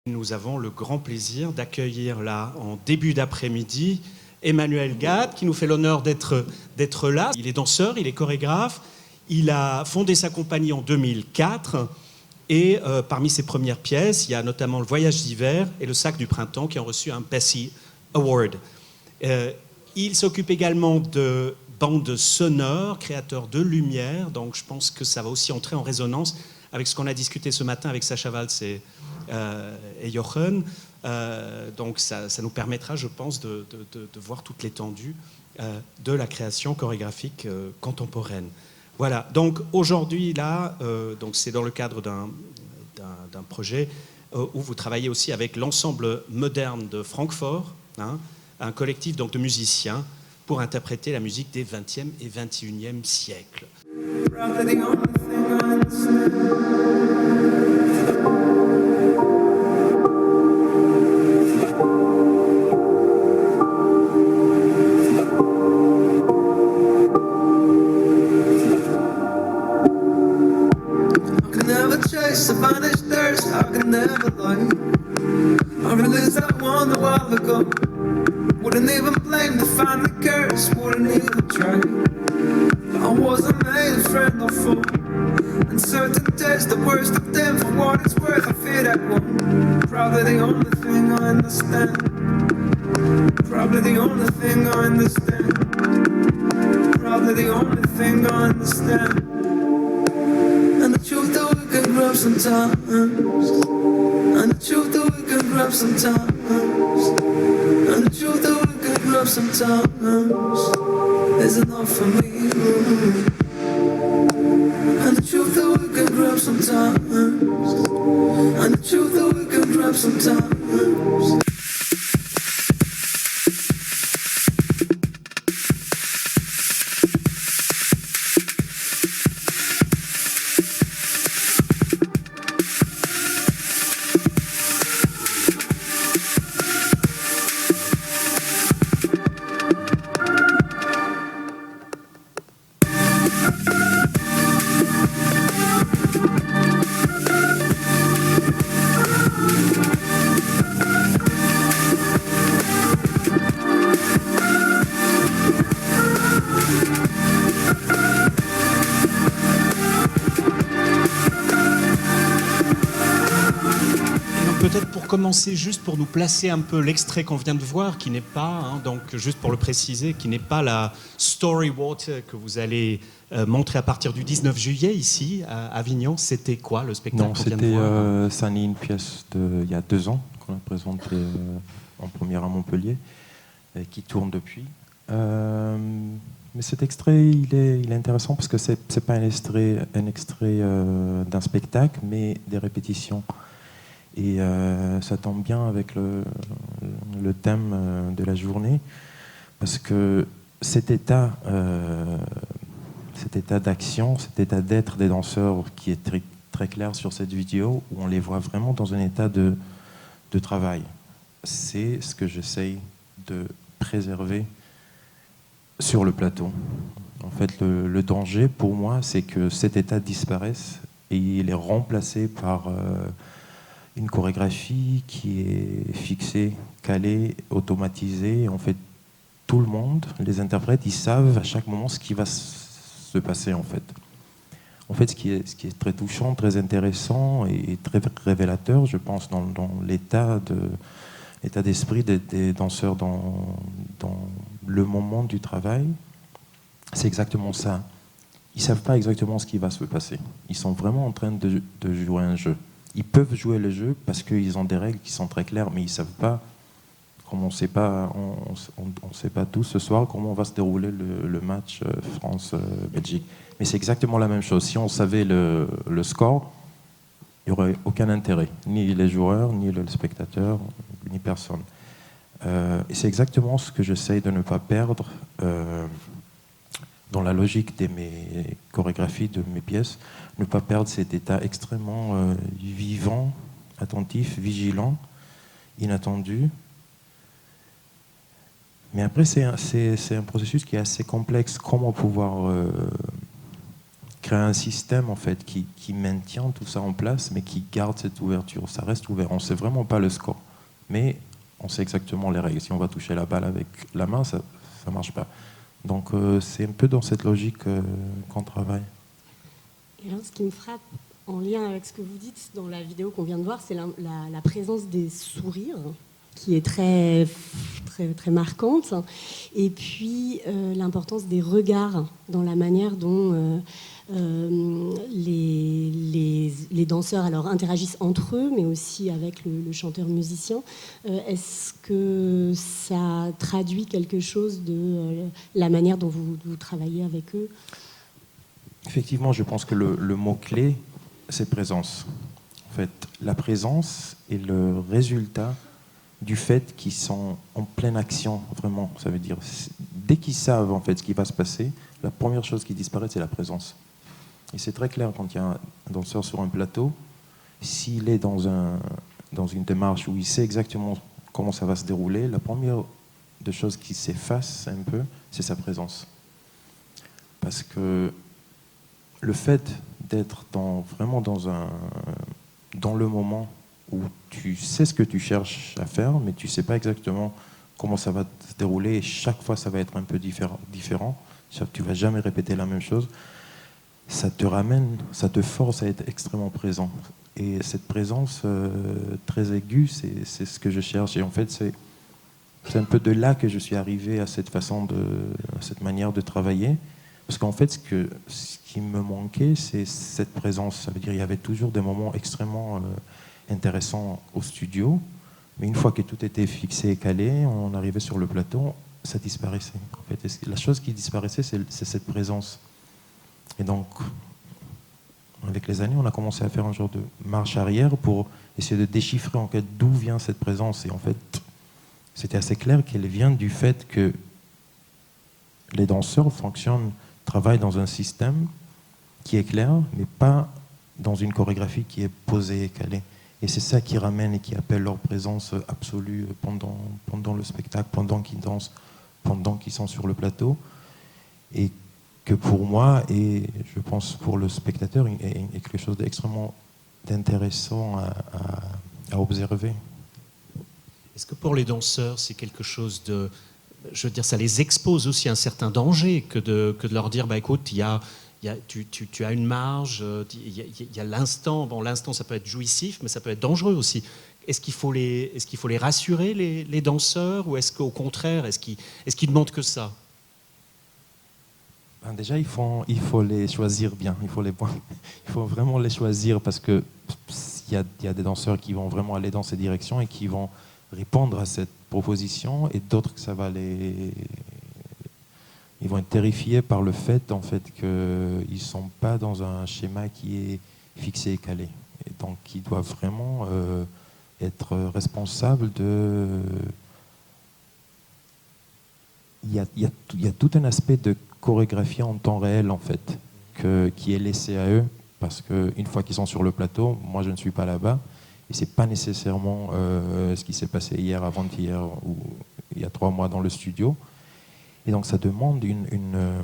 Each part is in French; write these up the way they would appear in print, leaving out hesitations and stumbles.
Nous avons le grand plaisir d'accueillir là, en début d'après-midi, Emmanuel Gade, qui nous fait l'honneur d'être là. Il est danseur, il est chorégraphe, il a fondé sa compagnie en 2004 et parmi ses premières pièces, il y a notamment Le Voyage d'hiver et Le Sac du printemps qui ont reçu un Bessie Award. Il s'occupe également de bandes sonores, créateur de lumière, donc je pense que ça va aussi entrer en résonance avec ce qu'on a discuté ce matin avec Sacha Valls et Jochen. Donc ça nous permettra, je pense, de voir toute l'étendue de la création chorégraphique contemporaine. Voilà, donc aujourd'hui, là, donc c'est dans le cadre d'un projet où vous travaillez aussi avec l'ensemble moderne de Francfort, hein, un collectif donc, de musiciens pour interpréter la musique des 20e et 21e siècles. The vanished thirst, I can never lie. I realized that one a while ago. Wouldn't even blame the family curse, wouldn't even try. I wasn't made a friend or foe. And certain days, the worst of them, for what it's worth, I feel at home. Probably the only thing I understand. Probably the only thing I understand. Probably the only thing I understand. And the truth that we can grab sometimes. And the truth that we can grab sometimes. And the truth that we can grab sometimes is enough for me. And the truth that we can grab sometimes. And the truth that we can grab sometimes. Commencer juste pour nous placer un peu l'extrait qu'on vient de voir, qui n'est pas, hein, donc juste pour le préciser, qui n'est pas la Story Water que vous allez montrer à partir du 19 juillet ici à Avignon. C'était quoi le spectacle? Non, c'était ça n'est une pièce il y a 2 ans qu'on a présentée en première à Montpellier et qui tourne depuis. Mais cet extrait, il est intéressant parce que c'est pas un extrait d'un spectacle, mais des répétitions. Et ça tombe bien avec le thème de la journée, parce que cet état d'action, cet état d'être des danseurs qui est très, très clair sur cette vidéo, où on les voit vraiment dans un état de travail. C'est ce que j'essaye de préserver sur le plateau. En fait, le danger pour moi, c'est que cet état disparaisse et il est remplacé par une chorégraphie qui est fixée, calée, automatisée. En fait, tout le monde, les interprètes, ils savent à chaque moment ce qui va se passer en fait. En fait, ce qui est très touchant, très intéressant et très révélateur, je pense, dans l'état d'esprit des danseurs dans le moment du travail, c'est exactement ça. Ils ne savent pas exactement ce qui va se passer. Ils sont vraiment en train de jouer un jeu. Ils peuvent jouer le jeu parce qu'ils ont des règles qui sont très claires, mais ils ne savent pas, comme on ne sait pas tous ce soir, comment va se dérouler le match France-Belgique. Mais c'est exactement la même chose. Si on savait le score, il n'y aurait aucun intérêt. Ni les joueurs, ni le spectateur, ni personne. Et c'est exactement ce que j'essaye de ne pas perdre dans la logique de mes chorégraphies, de mes pièces, ne pas perdre cet état extrêmement vivant, attentif, vigilant, inattendu. Mais après, c'est un processus qui est assez complexe. Comment pouvoir créer un système en fait qui maintient tout ça en place, mais qui garde cette ouverture. Ça reste ouvert. On ne sait vraiment pas le score, mais on sait exactement les règles. Si on va toucher la balle avec la main, ça ne marche pas. Donc c'est un peu dans cette logique qu'on travaille. Et alors, ce qui me frappe en lien avec ce que vous dites dans la vidéo qu'on vient de voir, c'est la présence des sourires, qui est très, très, très marquante, et puis l'importance des regards dans la manière dont les danseurs alors, interagissent entre eux, mais aussi avec le chanteur-musicien. Est-ce que ça traduit quelque chose de la manière dont vous travaillez avec eux? Effectivement, je pense que le mot-clé, c'est présence. En fait, la présence est le résultat du fait qu'ils sont en pleine action, vraiment. Ça veut dire, dès qu'ils savent en fait ce qui va se passer, la première chose qui disparaît, c'est la présence. Et c'est très clair quand il y a un danseur sur un plateau, s'il est dans une démarche où il sait exactement comment ça va se dérouler, la première des choses qui s'efface un peu, c'est sa présence. Parce que le fait d'être vraiment dans le moment où tu sais ce que tu cherches à faire, mais tu ne sais pas exactement comment ça va se dérouler, et chaque fois ça va être un peu différent. Tu ne vas jamais répéter la même chose. Ça te force à être extrêmement présent. Et cette présence très aiguë, c'est ce que je cherche. Et en fait, c'est un peu de là que je suis arrivé à cette manière de travailler. Parce qu'en fait, ce qui me manquait, c'est cette présence. Ça veut dire qu'il y avait toujours des moments extrêmement intéressants au studio, mais une fois que tout était fixé et calé, on arrivait sur le plateau, ça disparaissait. En fait, la chose qui disparaissait, c'est cette présence. Et donc, avec les années, on a commencé à faire un genre de marche arrière pour essayer de déchiffrer en fait d'où vient cette présence. Et en fait, c'était assez clair qu'elle vient du fait que les danseurs travaillent dans un système qui est clair, mais pas dans une chorégraphie qui est posée et calée. Et c'est ça qui ramène et qui appelle leur présence absolue pendant le spectacle, pendant qu'ils dansent, pendant qu'ils sont sur le plateau. Et que pour moi, et je pense pour le spectateur, est quelque chose d'extrêmement intéressant à observer. Est-ce que pour les danseurs, c'est quelque chose de... Je veux dire, ça les expose aussi à un certain danger que de leur dire, bah, écoute, tu as une marge, il y a l'instant. Bon, l'instant, ça peut être jouissif, mais ça peut être dangereux aussi. Est-ce qu'il faut les rassurer, les danseurs, ou est-ce qu'au contraire, est-ce qu'ils demandent que ça? Ben déjà, il faut les choisir bien. Il faut vraiment les choisir, parce que il y a des danseurs qui vont vraiment aller dans ces directions et qui vont répondre à cette proposition, et d'autres que ils vont être terrifiés par le fait en fait qu'ils ne sont pas dans un schéma qui est fixé et calé. Et donc, ils doivent vraiment être responsables de... Il y a tout un aspect de chorégraphie en temps réel en fait, qui est laissé à eux, parce qu'une fois qu'ils sont sur le plateau, moi je ne suis pas là-bas, et c'est pas nécessairement ce qui s'est passé hier, avant-hier, ou il y a 3 mois dans le studio. Et donc ça demande une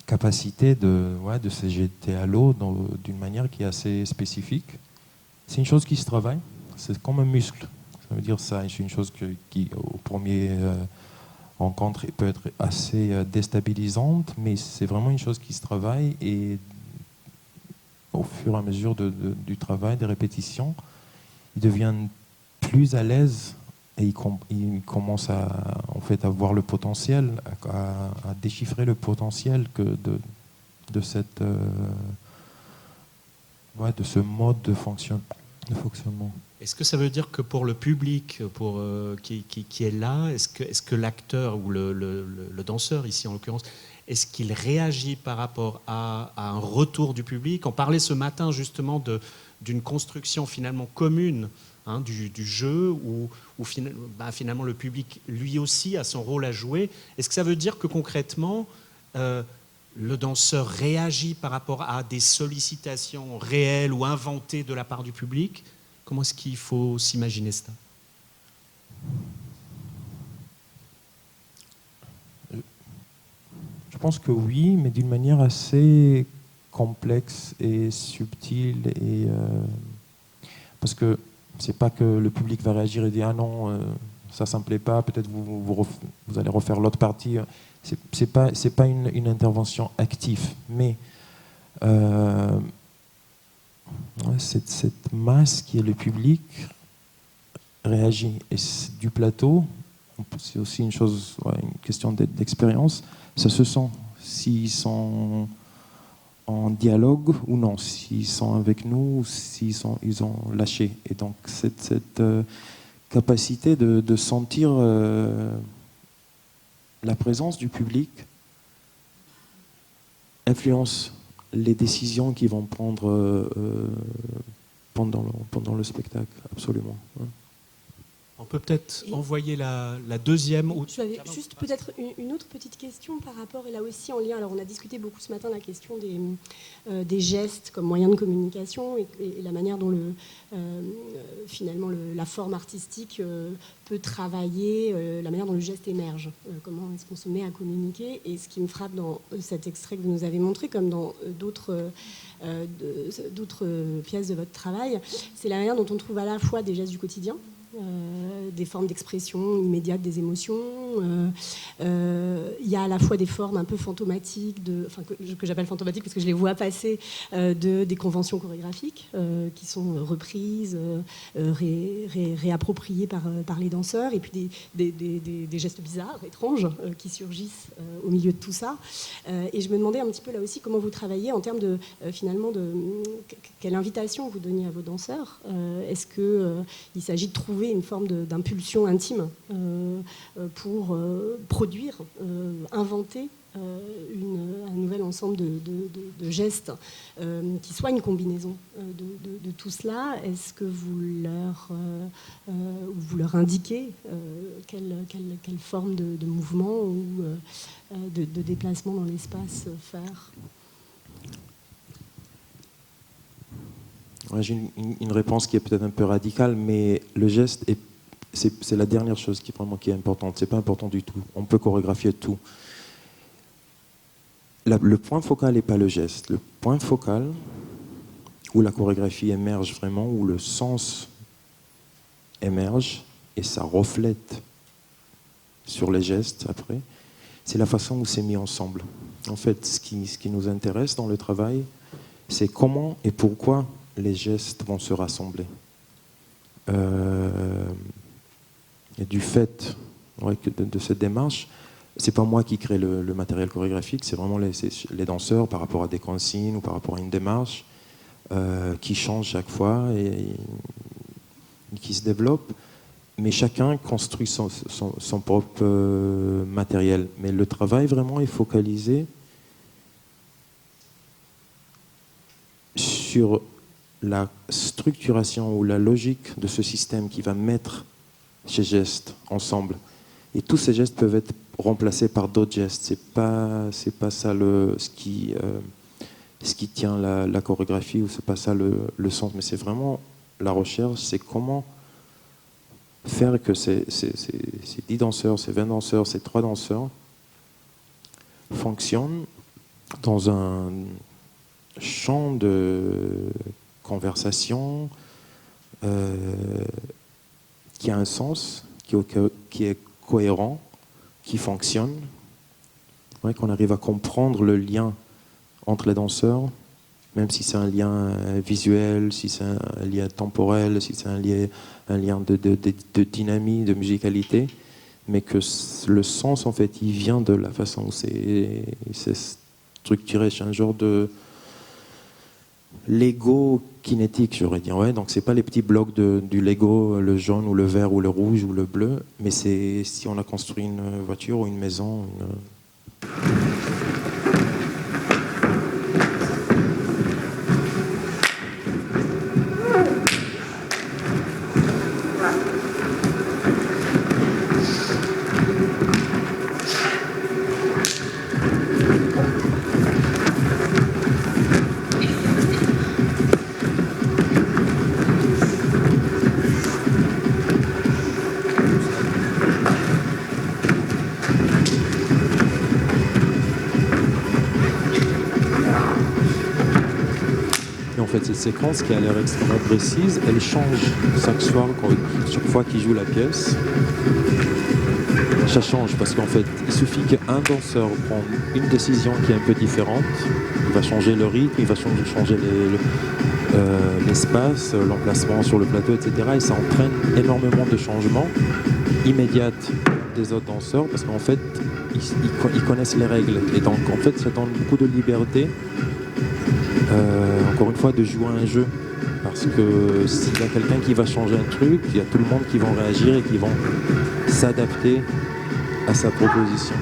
capacité de se jeter à l'eau d'une manière qui est assez spécifique. C'est une chose qui se travaille, c'est comme un muscle. Ça veut dire ça, c'est une chose qui au premier rencontre peut être assez déstabilisante, mais c'est vraiment une chose qui se travaille, et au fur et à mesure du travail, des répétitions, ils deviennent plus à l'aise, et ils commencent en fait, à voir le potentiel, à déchiffrer le potentiel de ce mode de fonctionnement. Est-ce que ça veut dire que pour le public qui est là, est-ce que l'acteur ou le danseur, ici en l'occurrence, est-ce qu'il réagit par rapport à un retour du public? On parlait ce matin justement d'une construction finalement commune, hein, du jeu, où finalement le public lui aussi a son rôle à jouer. Est-ce que ça veut dire que concrètement, le danseur réagit par rapport à des sollicitations réelles ou inventées de la part du public? Comment est-ce qu'il faut s'imaginer ça? Je pense que oui, mais d'une manière assez complexe et subtil. Parce que c'est pas que le public va réagir et dire ah non, ça me plaît pas, peut-être vous allez refaire l'autre partie. C'est pas une intervention active, mais cette masse qui est le public réagit. Et du plateau, c'est aussi une question d'expérience, ça se sent s'ils sont en dialogue ou non, s'ils sont avec nous ou s'ils ont lâché. Et donc cette capacité de sentir la présence du public influence les décisions qu'ils vont prendre pendant le spectacle, absolument. On peut peut-être envoyer la deuxième. J'avais juste peut-être une autre petite question par rapport, et là aussi en lien, alors on a discuté beaucoup ce matin la question des gestes comme moyen de communication et la manière dont finalement la forme artistique peut travailler, la manière dont le geste émerge, comment est-ce qu'on se met à communiquer. Et ce qui me frappe dans cet extrait que vous nous avez montré, comme dans d'autres pièces de votre travail, c'est la manière dont on trouve à la fois des gestes du quotidien, des formes d'expression immédiate des émotions. Il y a à la fois des formes un peu fantomatiques, que j'appelle fantomatiques parce que je les vois passer, des conventions chorégraphiques qui sont reprises, réappropriées par les danseurs, et puis des gestes bizarres, étranges, qui surgissent au milieu de tout ça. Et je me demandais un petit peu là aussi comment vous travaillez en termes de quelle invitation vous donniez à vos danseurs. Est-ce qu'il s'agit de trouver une forme d'impulsion intime pour produire, inventer un nouvel ensemble de gestes qui soit une combinaison de tout cela. Est-ce que vous leur indiquez quelle forme de mouvement ou de déplacement dans l'espace faire? J'ai une réponse qui est peut-être un peu radicale, mais le geste, c'est la dernière chose qui est importante. C'est pas important du tout. On peut chorégraphier tout. Le point focal n'est pas le geste. Le point focal, où la chorégraphie émerge vraiment, où le sens émerge, et ça reflète sur les gestes après, c'est la façon où c'est mis ensemble. En fait, ce qui nous intéresse dans le travail, c'est comment et pourquoi les gestes vont se rassembler. Et du fait de cette démarche, c'est pas moi qui crée le matériel chorégraphique, c'est vraiment les danseurs par rapport à des consignes ou par rapport à une démarche qui change chaque fois et qui se développe. Mais chacun construit son propre matériel. Mais le travail vraiment est focalisé sur la structuration ou la logique de ce système qui va mettre ces gestes ensemble. Et tous ces gestes peuvent être remplacés par d'autres gestes. C'est pas ça ce qui tient la chorégraphie, ou c'est pas ça le sens. Mais c'est vraiment la recherche, c'est comment faire que ces 10 danseurs, ces 20 danseurs, ces 3 danseurs fonctionnent dans un champ de conversation qui a un sens, qui est cohérent, qui fonctionne, qu'on arrive à comprendre le lien entre les danseurs, même si c'est un lien visuel, si c'est un lien temporel, si c'est un lien de dynamique, de musicalité, mais que le sens, en fait, il vient de la façon où c'est structuré. C'est un genre de Lego kinétique, j'aurais dit. Ouais, donc c'est pas les petits blocs du Lego, le jaune ou le vert ou le rouge ou le bleu, mais c'est si on a construit une voiture ou une maison. fait, cette séquence qui a l'air extrêmement précise, elle change chaque soir, chaque fois qu'il joue la pièce. Ça change parce qu'en fait, il suffit qu'un danseur prenne une décision qui est un peu différente. Il va changer le rythme, il va changer l'espace, l'emplacement sur le plateau, etc. Et ça entraîne énormément de changements immédiats des autres danseurs parce qu'en fait, ils connaissent les règles. Et donc, en fait, ça donne beaucoup de liberté, encore une fois, de jouer à un jeu. Parce que s'il y a quelqu'un qui va changer un truc, il y a tout le monde qui va réagir et qui vont s'adapter à sa proposition.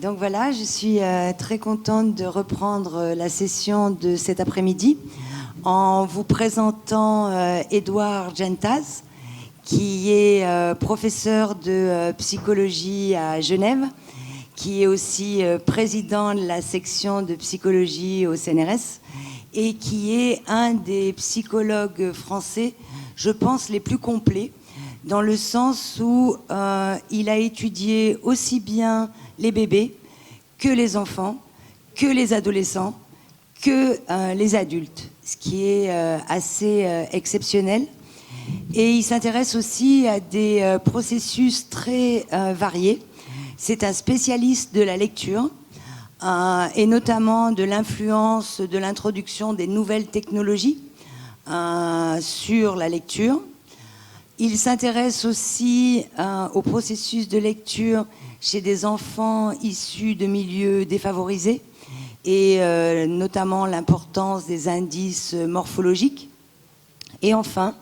Donc voilà, je suis très contente de reprendre la session de cet après-midi en vous présentant Édouard Gentaz, qui est professeur de psychologie à Genève, qui est aussi président de la section de psychologie au CNRS et qui est un des psychologues français, je pense, les plus complets, dans le sens où il a étudié aussi bien les bébés, que les enfants, que les adolescents, que les adultes, ce qui est assez exceptionnel. Et il s'intéresse aussi à des processus très variés. C'est un spécialiste de la lecture et notamment de l'influence de l'introduction des nouvelles technologies sur la lecture. Il s'intéresse aussi au processus de lecture chez des enfants issus de milieux défavorisés et notamment l'importance des indices morphologiques. Et enfin,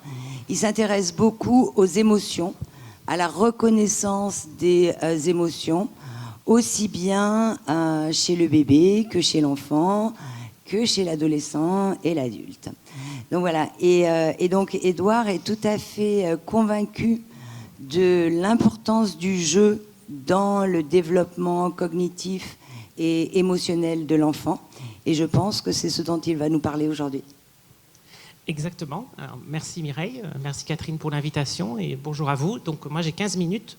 il s'intéresse beaucoup aux émotions, à la reconnaissance des émotions, aussi bien chez le bébé que chez l'enfant, que chez l'adolescent et l'adulte. Donc voilà, et donc Édouard est tout à fait convaincu de l'importance du jeu dans le développement cognitif et émotionnel de l'enfant. Et je pense que c'est ce dont il va nous parler aujourd'hui. Exactement. Alors, merci Mireille, merci Catherine pour l'invitation et bonjour à vous. Donc moi j'ai 15 minutes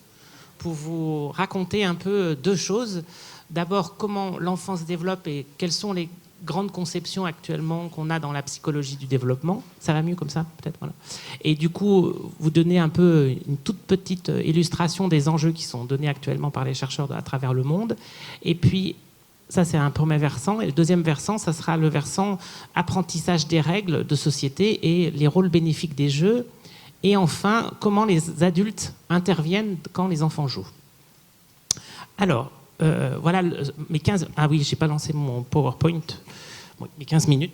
pour vous raconter un peu deux choses. D'abord, comment l'enfant se développe et quelles sont les grandes conceptions actuellement qu'on a dans la psychologie du développement. Ça va mieux comme ça, peut-être, voilà. Et du coup, vous donner un peu une toute petite illustration des enjeux qui sont donnés actuellement par les chercheurs à travers le monde. Et puis, ça, c'est un premier versant. Et le deuxième versant, ça sera le versant apprentissage des règles de société et les rôles bénéfiques des jeux. Et enfin, comment les adultes interviennent quand les enfants jouent. Alors, voilà mes 15... Ah oui, j'ai pas lancé mon PowerPoint. Bon, mes 15 minutes.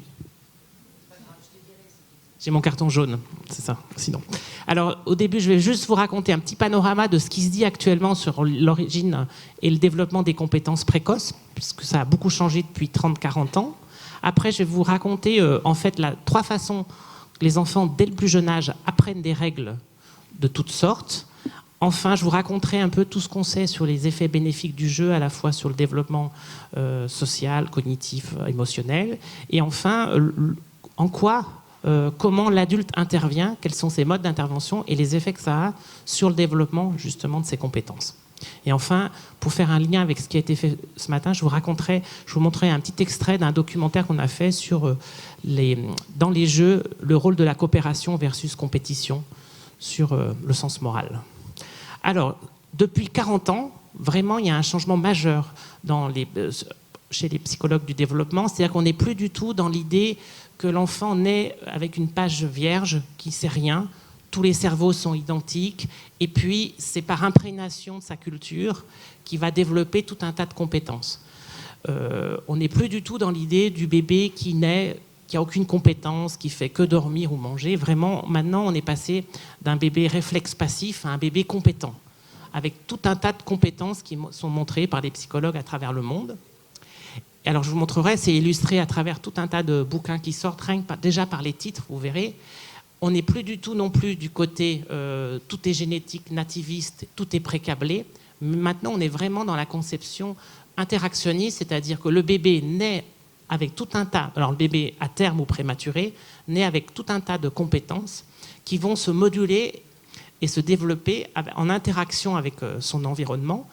J'ai mon carton jaune, c'est ça, sinon. Alors, au début, je vais juste vous raconter un petit panorama de ce qui se dit actuellement sur l'origine et le développement des compétences précoces, puisque ça a beaucoup changé depuis 30-40 ans. Après, je vais vous raconter, en fait, 3 façons que les enfants, dès le plus jeune âge, apprennent des règles de toutes sortes. Enfin, je vous raconterai un peu tout ce qu'on sait sur les effets bénéfiques du jeu, à la fois sur le développement social, cognitif, émotionnel. Et enfin, en quoi... comment l'adulte intervient, quels sont ses modes d'intervention et les effets que ça a sur le développement justement de ses compétences. Et enfin, pour faire un lien avec ce qui a été fait ce matin, je vous montrerai un petit extrait d'un documentaire qu'on a fait sur dans les jeux, le rôle de la coopération versus compétition sur le sens moral. Alors, depuis 40 ans, vraiment, il y a un changement majeur chez les psychologues du développement, c'est-à-dire qu'on n'est plus du tout dans l'idée que l'enfant naît avec une page vierge qui ne sait rien, tous les cerveaux sont identiques, et puis c'est par imprégnation de sa culture qu'il va développer tout un tas de compétences. On n'est plus du tout dans l'idée du bébé qui naît, qui n'a aucune compétence, qui fait que dormir ou manger. Vraiment, maintenant, on est passé d'un bébé réflexe passif à un bébé compétent, avec tout un tas de compétences qui sont montrées par les psychologues à travers le monde. Alors je vous montrerai, c'est illustré à travers tout un tas de bouquins qui sortent, déjà par les titres, vous verrez. On n'est plus du tout non plus du côté tout est génétique, nativiste, tout est précablé. Maintenant, on est vraiment dans la conception interactionniste, c'est-à-dire que le bébé naît avec tout un tas, alors le bébé à terme ou prématuré, naît avec tout un tas de compétences qui vont se moduler et se développer en interaction avec son environnement,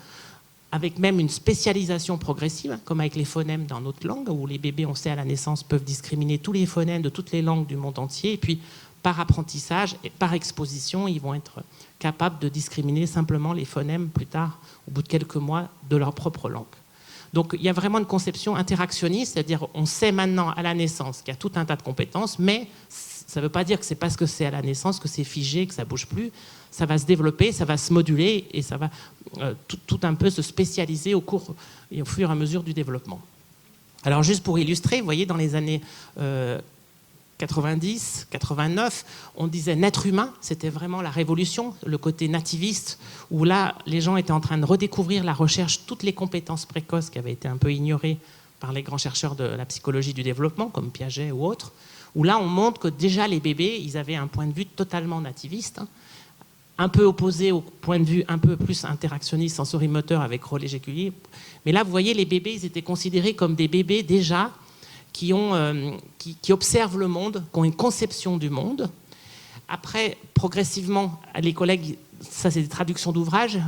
avec même une spécialisation progressive, comme avec les phonèmes dans notre langue, où les bébés, on sait, à la naissance, peuvent discriminer tous les phonèmes de toutes les langues du monde entier, et puis par apprentissage et par exposition, ils vont être capables de discriminer simplement les phonèmes plus tard, au bout de quelques mois, de leur propre langue. Donc il y a vraiment une conception interactionniste, c'est-à-dire on sait maintenant à la naissance qu'il y a tout un tas de compétences, mais ça ne veut pas dire que c'est parce que c'est à la naissance que c'est figé, que ça ne bouge plus. Ça va se développer, ça va se moduler et ça va tout un peu se spécialiser au fur et à mesure du développement. Alors juste pour illustrer, vous voyez, dans les années 90, 89, on disait naître humain, c'était vraiment la révolution, le côté nativiste, où là, les gens étaient en train de redécouvrir la recherche, toutes les compétences précoces qui avaient été un peu ignorées par les grands chercheurs de la psychologie du développement, comme Piaget ou autres, où là, on montre que déjà les bébés, ils avaient un point de vue totalement nativiste, un peu opposé au point de vue un peu plus interactionniste, sensorimoteur avec Rollet Géculier. Mais là, vous voyez, les bébés, ils étaient considérés comme des bébés déjà qui observent le monde, qui ont une conception du monde. Après, progressivement, les collègues, ça c'est des traductions d'ouvrages,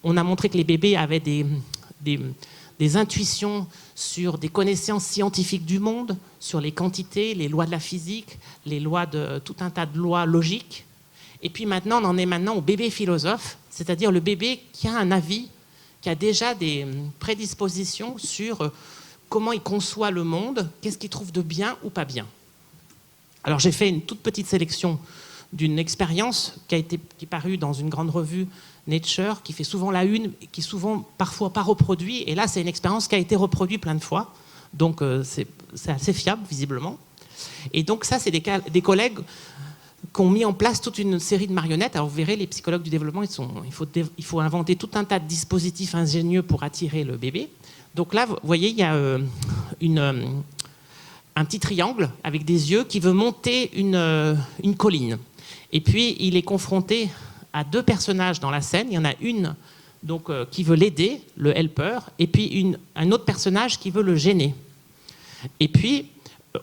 on a montré que les bébés avaient des intuitions sur des connaissances scientifiques du monde, sur les quantités, les lois de la physique, les lois de tout un tas de lois logiques. Et puis maintenant, on en est maintenant au bébé philosophe, c'est-à-dire le bébé qui a un avis, qui a déjà des prédispositions sur comment il conçoit le monde, qu'est-ce qu'il trouve de bien ou pas bien. Alors j'ai fait une toute petite sélection d'une expérience qui est parue dans une grande revue Nature, qui fait souvent la une, qui est souvent parfois pas reproduite. Et là, c'est une expérience qui a été reproduite plein de fois. Donc c'est assez fiable, visiblement. Et donc ça, c'est des collègues qui ont mis en place toute une série de marionnettes. Alors vous verrez, les psychologues du développement, il faut inventer tout un tas de dispositifs ingénieux pour attirer le bébé. Donc là, vous voyez, il y a un petit triangle avec des yeux qui veut monter une colline. Et puis, il est confronté à 2 personnages dans la scène. Il y en a une donc, qui veut l'aider, le helper, et puis un autre personnage qui veut le gêner. Et puis,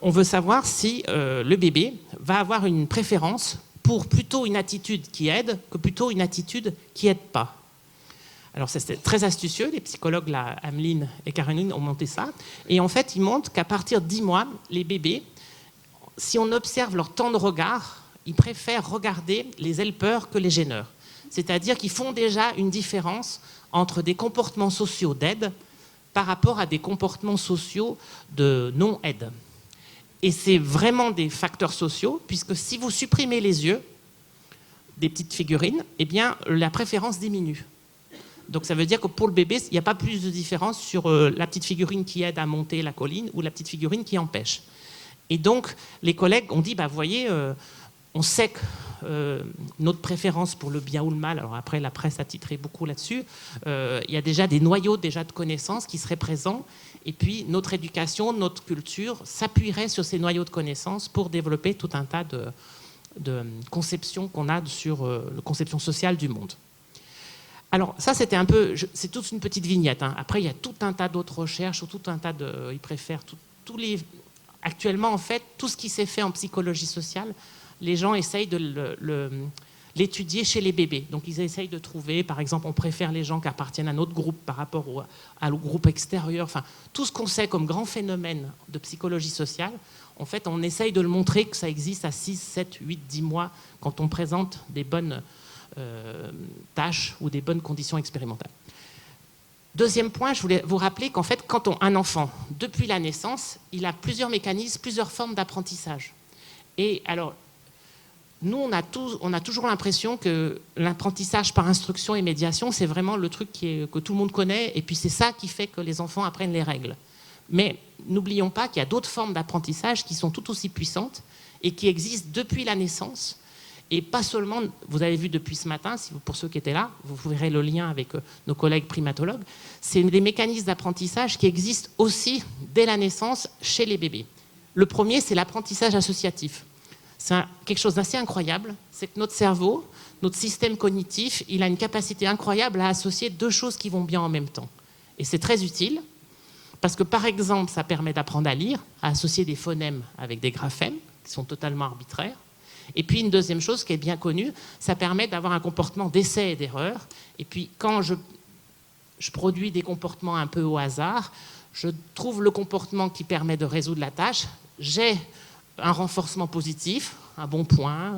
on veut savoir si le bébé va avoir une préférence pour plutôt une attitude qui aide que plutôt une attitude qui n'aide pas. Alors c'est très astucieux, les psychologues, là, Ameline et Karenine, ont monté ça. Et en fait, ils montrent qu'à partir de 10 mois, les bébés, si on observe leur temps de regard, ils préfèrent regarder les helpers que les gêneurs. C'est-à-dire qu'ils font déjà une différence entre des comportements sociaux d'aide par rapport à des comportements sociaux de non-aide. Et c'est vraiment des facteurs sociaux, puisque si vous supprimez les yeux des petites figurines, eh bien, la préférence diminue. Donc ça veut dire que pour le bébé, il n'y a pas plus de différence sur la petite figurine qui aide à monter la colline ou la petite figurine qui empêche. Et donc, les collègues ont dit, vous voyez, On sait que notre préférence pour le bien ou le mal, alors après la presse a titré beaucoup là-dessus, il y a déjà des noyaux déjà de connaissances qui seraient présents, et puis notre éducation, notre culture s'appuierait sur ces noyaux de connaissances pour développer tout un tas de conceptions qu'on a sur la conception sociale du monde. Alors ça c'était un peu, c'est toute une petite vignette, hein. Après il y a tout un tas d'autres recherches, ou tout un tas de, ils préfèrent tous les, actuellement en fait, tout ce qui s'est fait en psychologie sociale, les gens essayent de l'étudier chez les bébés. Donc ils essayent de trouver, par exemple, on préfère les gens qui appartiennent à notre groupe par rapport au groupe extérieur. Enfin, tout ce qu'on sait comme grand phénomène de psychologie sociale, en fait, on essaye de le montrer que ça existe à 6, 7, 8, 10 mois quand on présente des bonnes tâches ou des bonnes conditions expérimentales. Deuxième point, je voulais vous rappeler qu'en fait, quand un enfant, depuis la naissance, il a plusieurs mécanismes, plusieurs formes d'apprentissage. Et alors, nous, on a toujours l'impression que l'apprentissage par instruction et médiation, c'est vraiment le truc que tout le monde connaît, et puis c'est ça qui fait que les enfants apprennent les règles. Mais n'oublions pas qu'il y a d'autres formes d'apprentissage qui sont tout aussi puissantes et qui existent depuis la naissance, et pas seulement, vous avez vu depuis ce matin, pour ceux qui étaient là, vous verrez le lien avec nos collègues primatologues, c'est des mécanismes d'apprentissage qui existent aussi dès la naissance chez les bébés. Le premier, c'est l'apprentissage associatif. C'est quelque chose d'assez incroyable, c'est que notre cerveau, notre système cognitif, il a une capacité incroyable à associer deux choses qui vont bien en même temps. Et c'est très utile, parce que par exemple, ça permet d'apprendre à lire, à associer des phonèmes avec des graphèmes, qui sont totalement arbitraires. Et puis une deuxième chose qui est bien connue, ça permet d'avoir un comportement d'essai et d'erreur. Et puis quand je produis des comportements un peu au hasard, je trouve le comportement qui permet de résoudre la tâche, j'ai un renforcement positif, un bon point,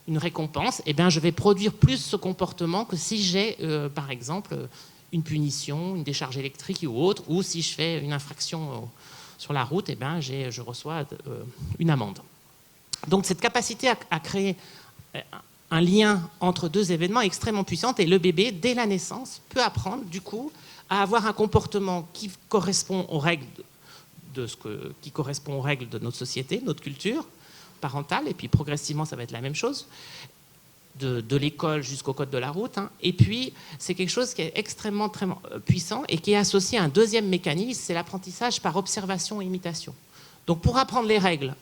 une récompense, et bien je vais produire plus ce comportement que si j'ai, par exemple, une punition, une décharge électrique ou autre, ou si je fais une infraction sur la route, et bien je reçois une amende. Donc cette capacité à créer un lien entre deux événements est extrêmement puissante, et le bébé, dès la naissance, peut apprendre du coup à avoir un comportement qui correspond aux règles qui correspond aux règles de notre société, notre culture parentale, et puis progressivement ça va être la même chose, de l'école jusqu'au code de la route, hein. Et puis c'est quelque chose qui est extrêmement très puissant et qui est associé à un deuxième mécanisme, c'est l'apprentissage par observation et imitation. Donc pour apprendre les règles,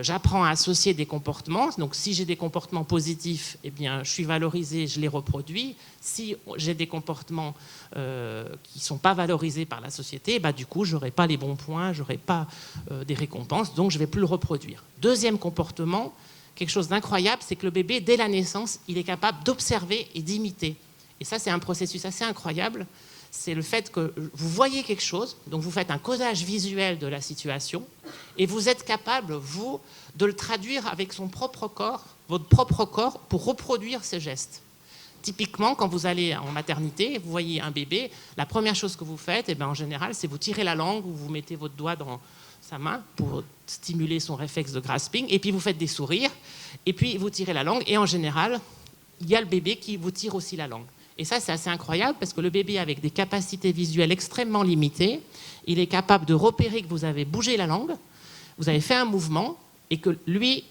j'apprends à associer des comportements. Donc si j'ai des comportements positifs, eh bien, je suis valorisé, je les reproduis. Si j'ai des comportements qui ne sont pas valorisés par la société, bah, du coup, je n'aurai pas les bons points, je n'aurai pas des récompenses, donc je ne vais plus le reproduire. Deuxième comportement, quelque chose d'incroyable, c'est que le bébé, dès la naissance, il est capable d'observer et d'imiter. Et ça, c'est un processus assez incroyable. C'est le fait que vous voyez quelque chose, donc vous faites un codage visuel de la situation, et vous êtes capable, vous, de le traduire avec son propre corps, votre propre corps, pour reproduire ces gestes. Typiquement, quand vous allez en maternité, vous voyez un bébé, la première chose que vous faites, eh bien, en général, c'est vous tirez la langue ou vous mettez votre doigt dans sa main pour stimuler son réflexe de grasping, et puis vous faites des sourires, et puis vous tirez la langue, et en général, il y a le bébé qui vous tire aussi la langue. Et ça, c'est assez incroyable parce que le bébé, avec des capacités visuelles extrêmement limitées, il est capable de repérer que vous avez bougé la langue, vous avez fait un mouvement, et que lui,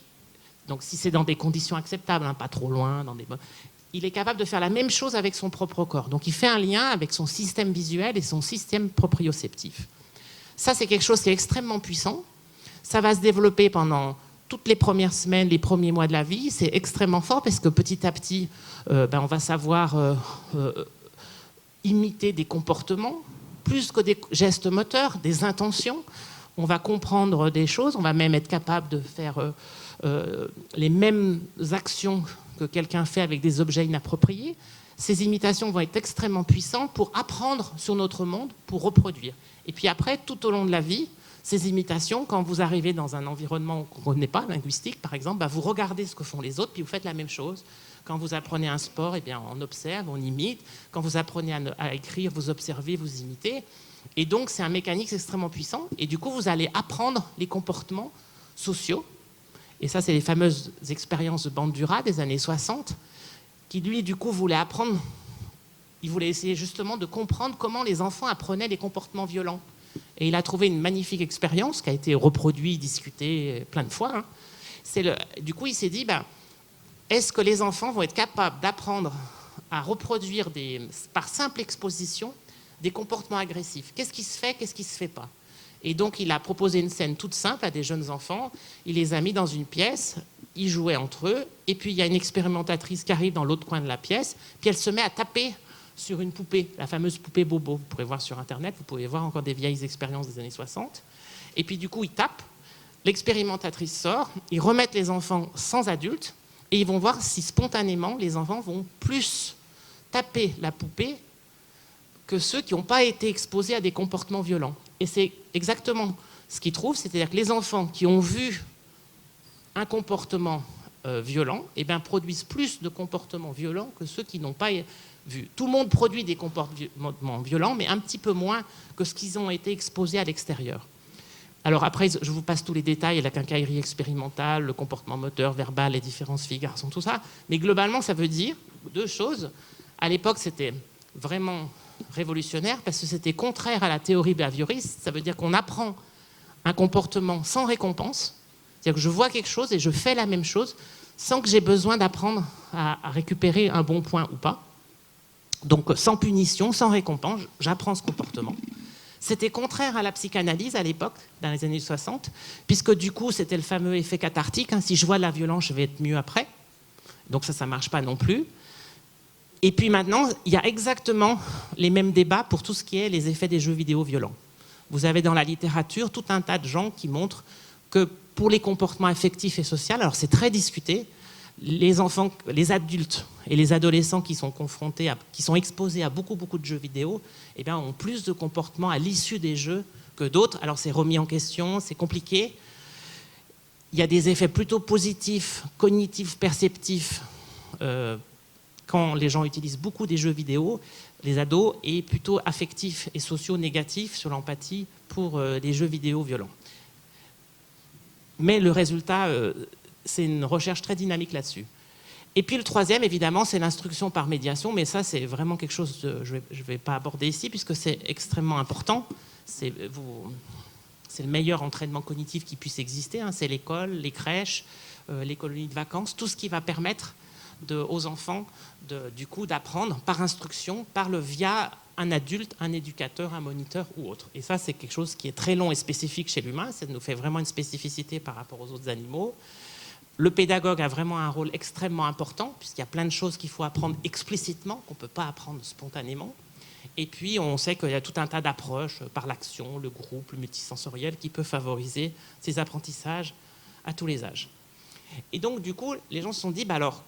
donc si c'est dans des conditions acceptables, hein, pas trop loin, il est capable de faire la même chose avec son propre corps. Donc il fait un lien avec son système visuel et son système proprioceptif. Ça, c'est quelque chose qui est extrêmement puissant. Ça va se développer pendant toutes les premières semaines, les premiers mois de la vie. C'est extrêmement fort parce que petit à petit, on va savoir imiter des comportements, plus que des gestes moteurs, des intentions. On va comprendre des choses, on va même être capable de faire les mêmes actions que quelqu'un fait avec des objets inappropriés. Ces imitations vont être extrêmement puissantes pour apprendre sur notre monde, pour reproduire. Et puis après, tout au long de la vie, ces imitations, quand vous arrivez dans un environnement qu'on ne connaît pas, linguistique par exemple, vous regardez ce que font les autres, puis vous faites la même chose. Quand vous apprenez un sport, eh bien, on observe, on imite. Quand vous apprenez à écrire, vous observez, vous imitez. Et donc, c'est un mécanisme extrêmement puissant. Et du coup, vous allez apprendre les comportements sociaux. Et ça, c'est les fameuses expériences de Bandura des années 60, qui, lui, du coup, voulait apprendre. Il voulait essayer justement de comprendre comment les enfants apprenaient les comportements violents. Et il a trouvé une magnifique expérience qui a été reproduite, discutée plein de fois, hein, Du coup, il s'est dit, est-ce que les enfants vont être capables d'apprendre à reproduire par simple exposition des comportements agressifs? Qu'est-ce qui se fait, qu'est-ce qui ne se fait pas? Et donc, il a proposé une scène toute simple à des jeunes enfants. Il les a mis dans une pièce, ils jouaient entre eux, et puis il y a une expérimentatrice qui arrive dans l'autre coin de la pièce, puis elle se met à taper sur une poupée, la fameuse poupée Bobo. Vous pourrez voir sur Internet, vous pouvez voir encore des vieilles expériences des années 60. Et puis du coup, ils tapent, l'expérimentatrice sort, ils remettent les enfants sans adultes, et ils vont voir si spontanément, les enfants vont plus taper la poupée que ceux qui n'ont pas été exposés à des comportements violents. Et c'est exactement ce qu'ils trouvent, c'est-à-dire que les enfants qui ont vu un comportement violent, produisent plus de comportements violents que ceux qui n'ont pas vu. Tout le monde produit des comportements violents, mais un petit peu moins que ce qu'ils ont été exposés à l'extérieur. Alors après, je vous passe tous les détails, la quincaillerie expérimentale, le comportement moteur, verbal, les différences filles-garçons, tout ça. Mais globalement, ça veut dire deux choses. À l'époque, c'était vraiment révolutionnaire parce que c'était contraire à la théorie behavioriste. Ça veut dire qu'on apprend un comportement sans récompense. C'est-à-dire que je vois quelque chose et je fais la même chose sans que j'ai besoin d'apprendre à récupérer un bon point ou pas. Donc sans punition, sans récompense, j'apprends ce comportement. C'était contraire à la psychanalyse à l'époque, dans les années 60, puisque du coup c'était le fameux effet cathartique. Si je vois la violence, je vais être mieux après. Donc ça ne marche pas non plus. Et puis maintenant, il y a exactement les mêmes débats pour tout ce qui est les effets des jeux vidéo violents. Vous avez dans la littérature tout un tas de gens qui montrent que pour les comportements affectifs et sociaux, alors c'est très discuté, les enfants, les adultes et les adolescents qui sont confrontés, qui sont exposés à beaucoup de jeux vidéo, ont plus de comportements à l'issue des jeux que d'autres. Alors c'est remis en question, c'est compliqué. Il y a des effets plutôt positifs, cognitifs, perceptifs, quand les gens utilisent beaucoup des jeux vidéo, les ados, et plutôt affectifs et sociaux négatifs sur l'empathie pour les jeux vidéo violents. Mais le résultat, c'est une recherche très dynamique là-dessus. Et puis le troisième, évidemment, c'est l'instruction par médiation, mais ça, c'est vraiment quelque chose que je ne vais pas aborder ici, puisque c'est extrêmement important. C'est le meilleur entraînement cognitif qui puisse exister, c'est l'école, les crèches, les colonies de vacances, tout ce qui va permettre aux enfants du coup d'apprendre par instruction, via un adulte, un éducateur, un moniteur ou autre. Et ça, c'est quelque chose qui est très long et spécifique chez l'humain. Ça nous fait vraiment une spécificité par rapport aux autres animaux. Le pédagogue a vraiment un rôle extrêmement important, puisqu'il y a plein de choses qu'il faut apprendre explicitement, qu'on ne peut pas apprendre spontanément. Et puis, on sait qu'il y a tout un tas d'approches par l'action, le groupe, le multisensoriel, qui peut favoriser ces apprentissages à tous les âges. Et donc, du coup, les gens se sont dit, alors,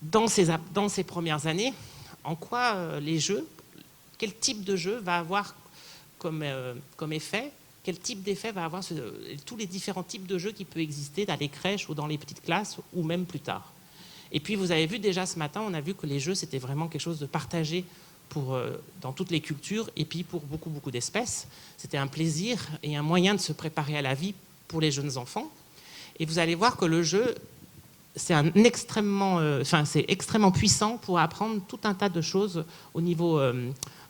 dans ces premières années, en quoi les jeux, quel type de jeu va avoir comme effet, quel type d'effet va avoir tous les différents types de jeux qui peuvent exister dans les crèches ou dans les petites classes ou même plus tard. Et puis vous avez vu déjà ce matin, on a vu que les jeux c'était vraiment quelque chose de partagé dans toutes les cultures et puis pour beaucoup d'espèces. C'était un plaisir et un moyen de se préparer à la vie pour les jeunes enfants. Et vous allez voir que le jeu, c'est extrêmement puissant pour apprendre tout un tas de choses au niveau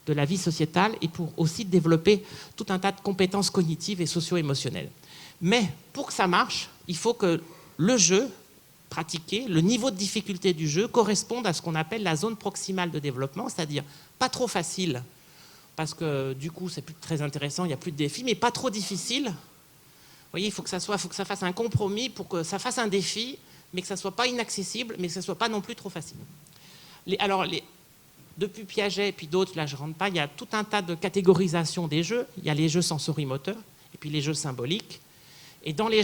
de la vie sociétale et pour aussi développer tout un tas de compétences cognitives et socio-émotionnelles. Mais pour que ça marche, il faut que le jeu pratiqué, le niveau de difficulté du jeu corresponde à ce qu'on appelle la zone proximale de développement, c'est-à-dire pas trop facile, parce que du coup c'est plus très intéressant, il n'y a plus de défis, mais pas trop difficile. Vous voyez, il faut que ça fasse un compromis pour que ça fasse un défi, mais que ça ne soit pas inaccessible, mais que ça ne soit pas non plus trop facile. Depuis Piaget et puis d'autres, là je ne rentre pas, il y a tout un tas de catégorisation des jeux. Il y a les jeux sensorimoteurs et puis les jeux symboliques. Et dans les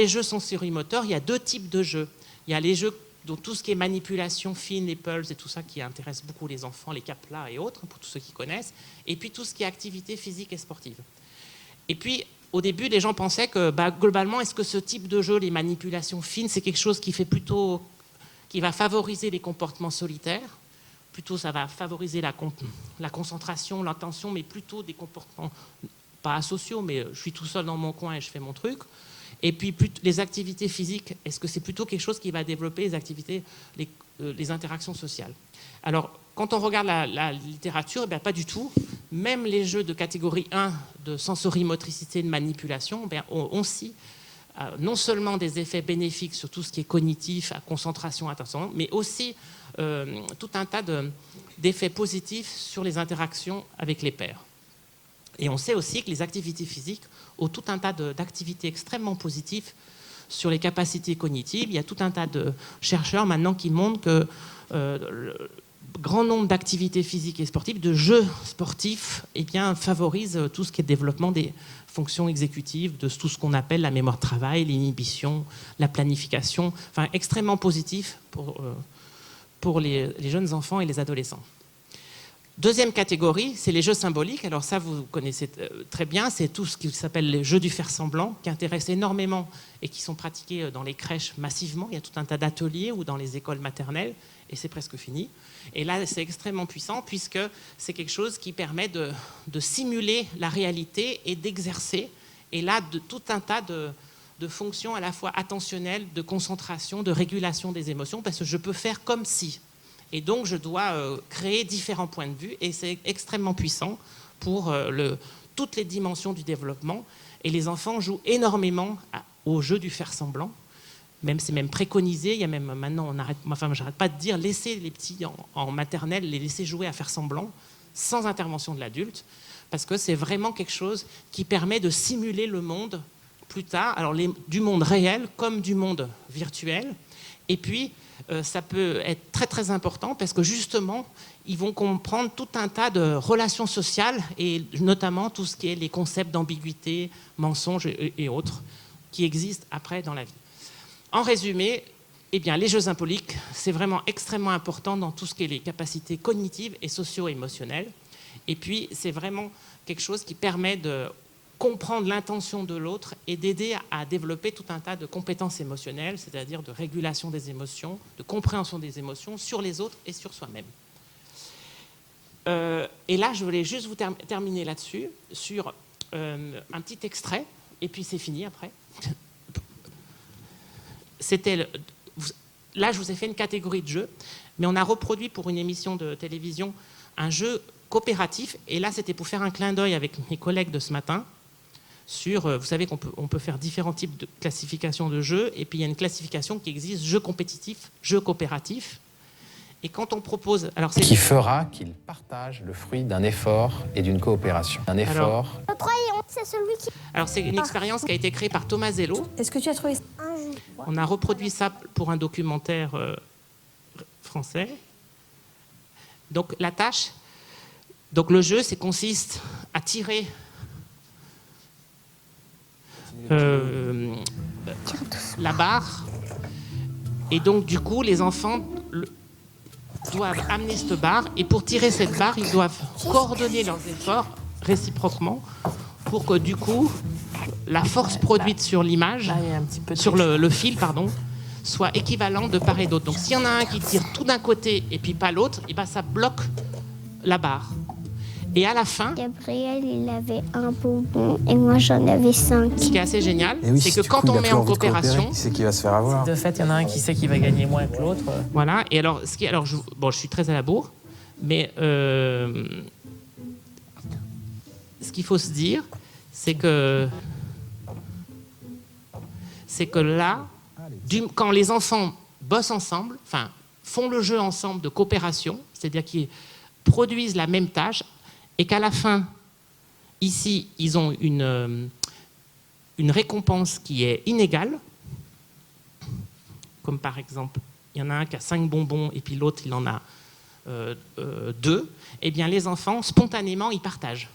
jeux sensorimoteurs, il y a deux types de jeux. Il y a les jeux dont tout ce qui est manipulation fine, les pulses et tout ça qui intéresse beaucoup les enfants, les caplas et autres, pour tous ceux qui connaissent. Et puis tout ce qui est activité physique et sportive. Et puis au début, les gens pensaient que globalement, est-ce que ce type de jeu, les manipulations fines, c'est quelque chose qui va favoriser les comportements solitaires. Plutôt, ça va favoriser la concentration, l'attention, mais plutôt des comportements pas asociaux, mais je suis tout seul dans mon coin et je fais mon truc. Et puis, les activités physiques, est-ce que c'est plutôt quelque chose qui va développer les interactions sociales? Alors, quand on regarde la littérature, pas du tout. Même les jeux de catégorie 1 de sensorimotricité, de manipulation, ont aussi non seulement des effets bénéfiques sur tout ce qui est cognitif, à concentration, attention, mais aussi tout un tas d'effets positifs sur les interactions avec les pairs. Et on sait aussi que les activités physiques ont tout un tas d'activités extrêmement positives sur les capacités cognitives. Il y a tout un tas de chercheurs maintenant qui montrent que le grand nombre d'activités physiques et sportives, de jeux sportifs, eh bien, favorisent tout ce qui est développement des fonctions exécutives, de tout ce qu'on appelle la mémoire de travail, l'inhibition, la planification, enfin extrêmement positif pour les jeunes enfants et les adolescents. Deuxième catégorie, c'est les jeux symboliques. Alors ça, vous connaissez très bien, c'est tout ce qui s'appelle les jeux du faire-semblant, qui intéressent énormément et qui sont pratiqués dans les crèches massivement. Il y a tout un tas d'ateliers ou dans les écoles maternelles, et c'est presque fini. Et là, c'est extrêmement puissant, puisque c'est quelque chose qui permet de simuler la réalité et d'exercer, et là, de tout un tas de fonctions à la fois attentionnelles, de concentration, de régulation des émotions, parce que je peux faire comme si. Et donc, je dois créer différents points de vue, et c'est extrêmement puissant pour toutes les dimensions du développement. Et les enfants jouent énormément au jeu du faire-semblant. C'est même préconisé. Il y a même maintenant, j'arrête pas de dire, laisser les petits en maternelle, les laisser jouer à faire semblant, sans intervention de l'adulte, parce que c'est vraiment quelque chose qui permet de simuler le monde plus tard, alors du monde réel comme du monde virtuel. Et puis, ça peut être très très important parce que justement, ils vont comprendre tout un tas de relations sociales et notamment tout ce qui est les concepts d'ambiguïté, mensonge et autres qui existent après dans la vie. En résumé, eh bien, les jeux symboliques, c'est vraiment extrêmement important dans tout ce qui est les capacités cognitives et socio-émotionnelles. Et puis, c'est vraiment quelque chose qui permet de comprendre l'intention de l'autre et d'aider à développer tout un tas de compétences émotionnelles, c'est-à-dire de régulation des émotions, de compréhension des émotions sur les autres et sur soi-même. Et là, je voulais juste vous terminer là-dessus, sur un petit extrait, et puis c'est fini après. Là, je vous ai fait une catégorie de jeux, mais on a reproduit pour une émission de télévision un jeu coopératif, et là, c'était pour faire un clin d'œil avec mes collègues de ce matin, sur, vous savez qu'on peut faire différents types de classifications de jeux, et puis il y a une classification qui existe, jeu compétitif, jeu coopératif. Et quand on propose... qui fera qu'il partage le fruit d'un effort et d'une coopération. Un effort... Le crayon, c'est celui qui... Alors c'est une expérience qui a été créée par Thomas Zello. Est-ce que tu as trouvé ça? On a reproduit ça pour un documentaire français. Donc la tâche... Donc le jeu, consiste à tirer... la barre, et donc du coup les enfants doivent amener cette barre, et pour tirer cette barre ils doivent coordonner leurs efforts réciproquement pour que du coup la force produite sur l'image, sur le fil pardon, soit équivalente de part et d'autre. Donc s'il y en a un qui tire tout d'un côté et puis pas l'autre, et ben ça bloque la barre. Et à la fin, Gabriel, il avait un bonbon et moi j'en avais 5. Ce qui est assez génial, c'est que quand on met en coopération, qui c'est qui va se faire avoir. De fait, il y en a un qui sait qu'il va gagner moins que l'autre. Voilà. Et alors, je suis très à la bourre, mais ce qu'il faut se dire, c'est que là, quand les enfants bossent ensemble, enfin font le jeu ensemble de coopération, c'est-à-dire qu'ils produisent la même tâche, et qu'à la fin, ici, ils ont une récompense qui est inégale, comme par exemple, il y en a un qui a 5 bonbons et puis l'autre, il en a 2, eh bien les enfants, spontanément, ils partagent.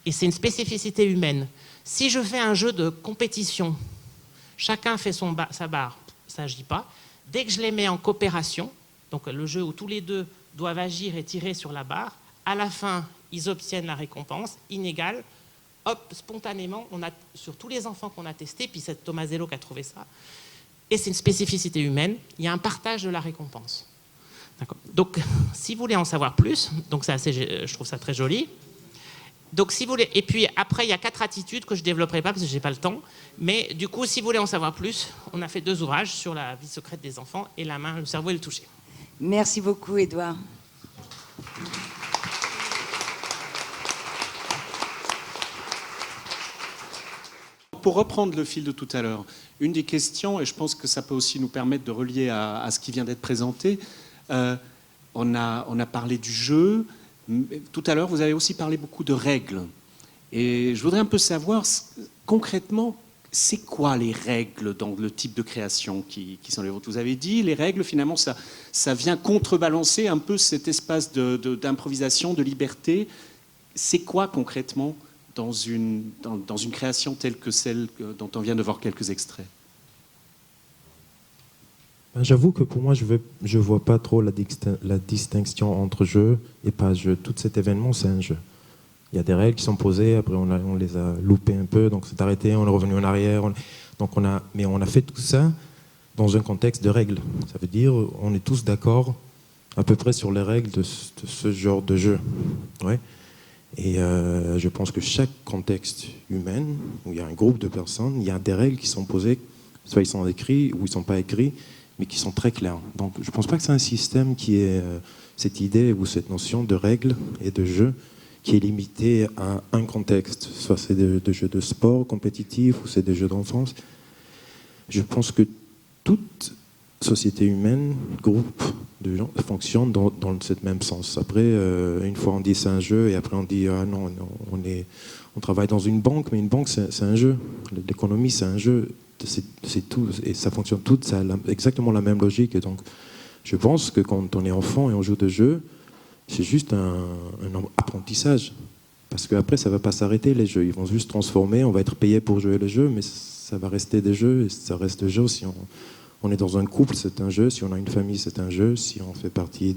Et c'est une spécificité humaine. Si je fais un jeu de compétition, chacun fait sa barre, ça n'agit pas. Dès que je les mets en coopération, donc le jeu où tous les deux doivent agir et tirer sur la barre, à la fin, ils obtiennent la récompense inégale. Hop, spontanément, sur tous les enfants qu'on a testés, puis c'est Thomas Zello qui a trouvé ça, et c'est une spécificité humaine, il y a un partage de la récompense. Donc, si vous voulez en savoir plus, donc je trouve ça très joli. Donc, si vous voulez, et puis après, il y a 4 attitudes que je ne développerai pas parce que je n'ai pas le temps, mais du coup, si vous voulez en savoir plus, on a fait 2 ouvrages sur la vie secrète des enfants et la main, le cerveau et le toucher. Merci beaucoup, Édouard. pour reprendre le fil de tout à l'heure, une des questions, et je pense que ça peut aussi nous permettre de relier à ce qui vient d'être présenté, on a parlé du jeu. Tout à l'heure, vous avez aussi parlé beaucoup de règles. Et je voudrais un peu savoir, concrètement, c'est quoi les règles dans le type de création qui sont les vôtres? Vous avez dit, les règles, finalement, ça vient contrebalancer un peu cet espace d'improvisation, de liberté. C'est quoi concrètement dans une création telle que celle dont on vient de voir quelques extraits? J'avoue que pour moi, je vois pas trop la distinction entre jeu et pas jeu. Tout cet événement, c'est un jeu. Il y a des règles qui sont posées, après on les a loupées un peu, donc c'est arrêté, on est revenu en arrière. Mais on a fait tout ça dans un contexte de règles. Ça veut dire on est tous d'accord à peu près sur les règles de ce genre de jeu. Ouais. Et je pense que chaque contexte humain, où il y a un groupe de personnes, il y a des règles qui sont posées, soit ils sont écrits ou ils ne sont pas écrits, mais qui sont très claires. Donc je ne pense pas que c'est un système qui est cette idée ou cette notion de règles et de jeu qui est limité à un contexte. Soit c'est des jeux de sport compétitifs ou c'est des jeux d'enfance. Je pense que toute société humaine, groupe de gens, fonctionne dans ce même sens. Après, une fois on dit c'est un jeu et après on dit ah non, on travaille dans une banque, mais une banque c'est un jeu. L'économie c'est un jeu. C'est tout, et ça fonctionne tout, ça a exactement la même logique. Et donc, je pense que quand on est enfant et on joue de jeux, c'est juste un apprentissage. Parce qu'après, ça ne va pas s'arrêter, les jeux. Ils vont juste transformer, on va être payé pour jouer les jeux, mais ça va rester des jeux, et ça reste des jeux. Si on est dans un couple, c'est un jeu. Si on a une famille, c'est un jeu. Si on fait partie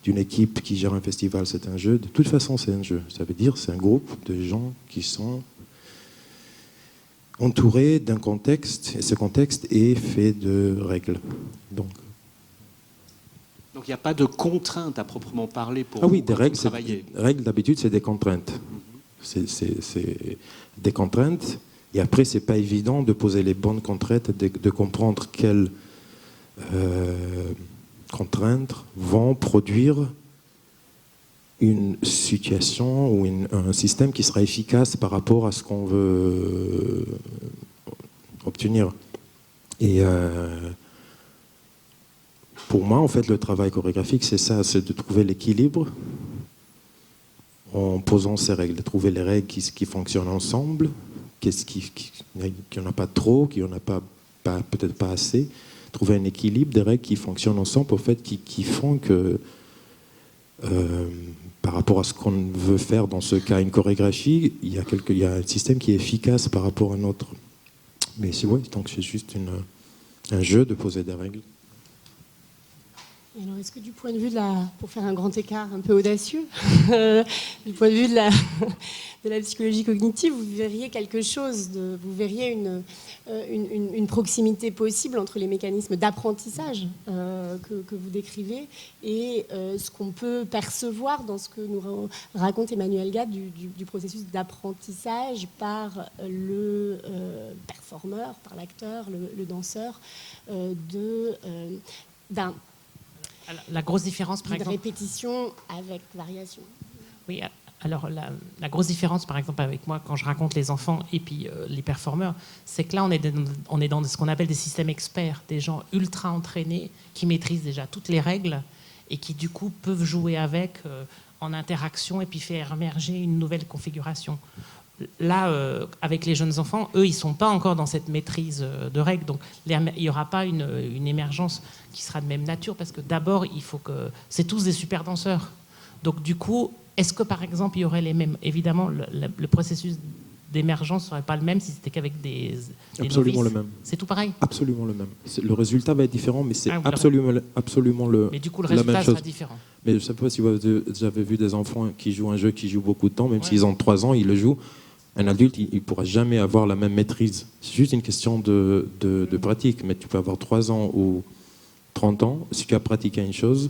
d'une équipe qui gère un festival, c'est un jeu. De toute façon, c'est un jeu. Ça veut dire c'est un groupe de gens qui sont entouré d'un contexte, et ce contexte est fait de règles. Donc il n'y a pas de contraintes à proprement parler pour des règles, travailler. Règles, d'habitude, c'est des contraintes. C'est des contraintes, et après, c'est pas évident de poser les bonnes contraintes, de comprendre quelles contraintes vont produire une situation ou un système qui sera efficace par rapport à ce qu'on veut obtenir. Et pour moi, en fait, le travail chorégraphique, c'est ça, c'est de trouver l'équilibre en posant ces règles, de trouver les règles qui fonctionnent ensemble, qu'il n'y en a pas trop, qu'il n'y en a pas peut-être pas assez, trouver un équilibre des règles qui fonctionnent ensemble, en fait, qui font que par rapport à ce qu'on veut faire dans ce cas, une chorégraphie, il y a un système qui est efficace par rapport à un autre. Mais donc c'est juste un jeu de poser des règles. Et alors, est-ce que du point de vue pour faire un grand écart un peu audacieux, du point de vue de la psychologie cognitive, vous verriez quelque chose, vous verriez une proximité possible entre les mécanismes d'apprentissage que vous décrivez et ce qu'on peut percevoir dans ce que nous raconte Emmanuel Gade du processus d'apprentissage par le performeur, par l'acteur, le danseur, la grosse différence, par exemple, répétition avec variation. Oui, alors la grosse différence, par exemple, avec moi, quand je raconte les enfants et puis les performeurs, c'est que là, on est dans ce qu'on appelle des systèmes experts, des gens ultra entraînés qui maîtrisent déjà toutes les règles et qui, du coup, peuvent jouer avec en interaction et puis faire émerger une nouvelle configuration. Là, avec les jeunes enfants, eux, ils ne sont pas encore dans cette maîtrise de règles. Donc, il n'y aura pas une émergence qui sera de même nature parce que d'abord, il faut que... C'est tous des super danseurs. Donc, du coup, est-ce que, par exemple, il y aurait les mêmes... Évidemment, le processus d'émergence ne serait pas le même si c'était qu'avec des Absolument novices. le même. C'est tout pareil? Absolument le même. Le résultat va être différent, mais c'est absolument le Mais du coup, le la résultat même chose. sera différent. Mais je ne sais pas si vous avez vu des enfants qui jouent un jeu qui joue beaucoup de temps, même Ouais. s'ils ont 3 ans, ils le jouent. Un adulte, il ne pourra jamais avoir la même maîtrise. C'est juste une question de pratique. Mais tu peux avoir 3 ans ou 30 ans. Si tu as pratiqué une chose,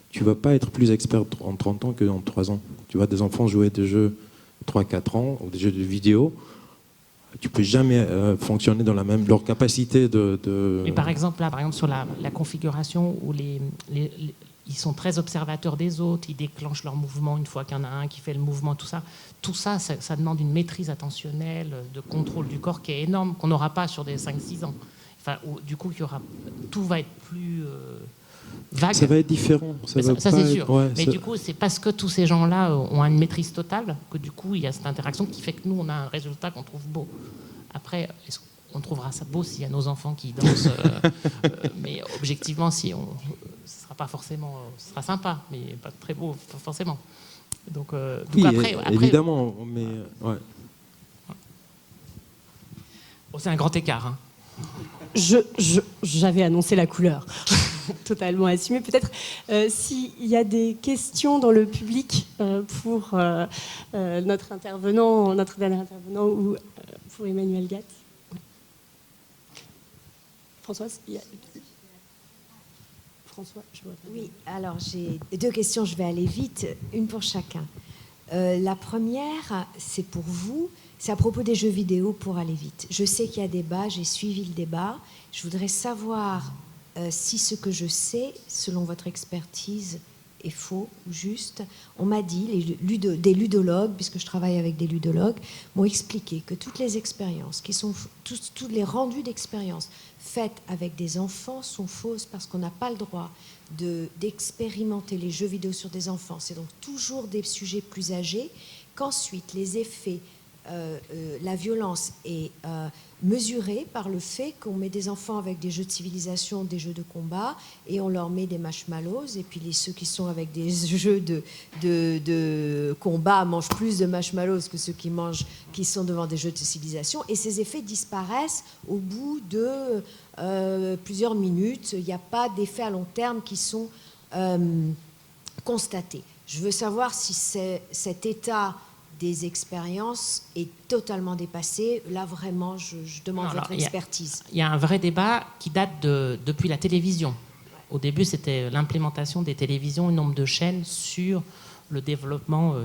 tu ne vas pas être plus expert en 30 ans que dans 3 ans. Tu vois des enfants jouer des jeux 3-4 ans ou des jeux de vidéo. Tu ne peux jamais fonctionner dans leur capacité de... Mais par exemple, là, sur la configuration ou ils sont très observateurs des autres, ils déclenchent leur mouvement une fois qu'il y en a un qui fait le mouvement, tout ça. Tout ça, ça demande une maîtrise attentionnelle, de contrôle du corps qui est énorme, qu'on n'aura pas sur des 5-6 ans. Enfin, du coup, tout va être plus vague. Ça va être différent. Ça c'est sûr. Mais du coup, c'est parce que tous ces gens-là ont une maîtrise totale que du coup, il y a cette interaction qui fait que nous, on a un résultat qu'on trouve beau. Après, on trouvera ça beau s'il y a nos enfants qui dansent. Mais objectivement, ce sera pas forcément... ce sera sympa, mais pas très beau forcément. Donc oui, après, évidemment, mais... Ouais. Oh, c'est un grand écart. Hein. J'avais annoncé la couleur. Totalement assumé. Peut-être s'il y a des questions dans le public pour notre dernier intervenant ou pour Emmanuel Gatt. Françoise, François, je vois pas. Oui, alors j'ai 2 questions, je vais aller vite, une pour chacun. La première, c'est pour vous, c'est à propos des jeux vidéo pour aller vite. Je sais qu'il y a débat, j'ai suivi le débat. Je voudrais savoir si ce que je sais, selon votre expertise, est faux ou juste. On m'a dit, des ludologues, puisque je travaille avec des ludologues, m'ont expliqué que toutes les expériences, tous les rendus d'expériences faites avec des enfants sont fausses parce qu'on n'a pas le droit d'expérimenter les jeux vidéo sur des enfants. C'est donc toujours des sujets plus âgés, qu'ensuite les effets, la violence est mesurée par le fait qu'on met des enfants avec des jeux de civilisation, des jeux de combat, et on leur met des marshmallows, et puis ceux qui sont avec des jeux de combat mangent plus de marshmallows que ceux qui sont devant des jeux de civilisation, et ces effets disparaissent au bout de plusieurs minutes. Il n'y a pas d'effets à long terme qui sont constatés. Je veux savoir si cet état des expériences est totalement dépassé. Là, vraiment, je demande votre expertise. Il y a un vrai débat qui date depuis la télévision. Au début, c'était l'implémentation des télévisions, le nombre de chaînes sur le développement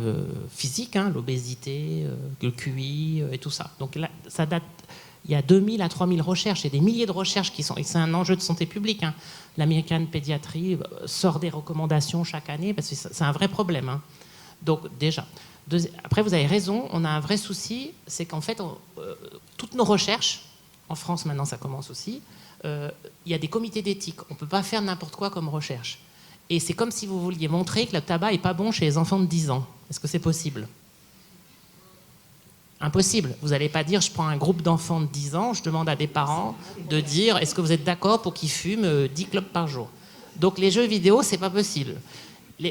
physique, hein, l'obésité, le QI et tout ça. Donc là, ça date... Il y a 2000 à 3000 recherches et des milliers de recherches qui sont... Et c'est un enjeu de santé publique. Hein. L'American Pédiatrie sort des recommandations chaque année parce que c'est un vrai problème. Hein. Donc déjà... Après, vous avez raison, on a un vrai souci, c'est qu'en fait, toutes nos recherches, en France maintenant ça commence aussi, il y a des comités d'éthique, on ne peut pas faire n'importe quoi comme recherche. Et c'est comme si vous vouliez montrer que le tabac n'est pas bon chez les enfants de 10 ans. Est-ce que c'est possible ? Impossible. Vous n'allez pas dire, je prends un groupe d'enfants de 10 ans, je demande à des parents de dire, est-ce que vous êtes d'accord pour qu'ils fument 10 clopes par jour ? Donc les jeux vidéo, c'est pas possible.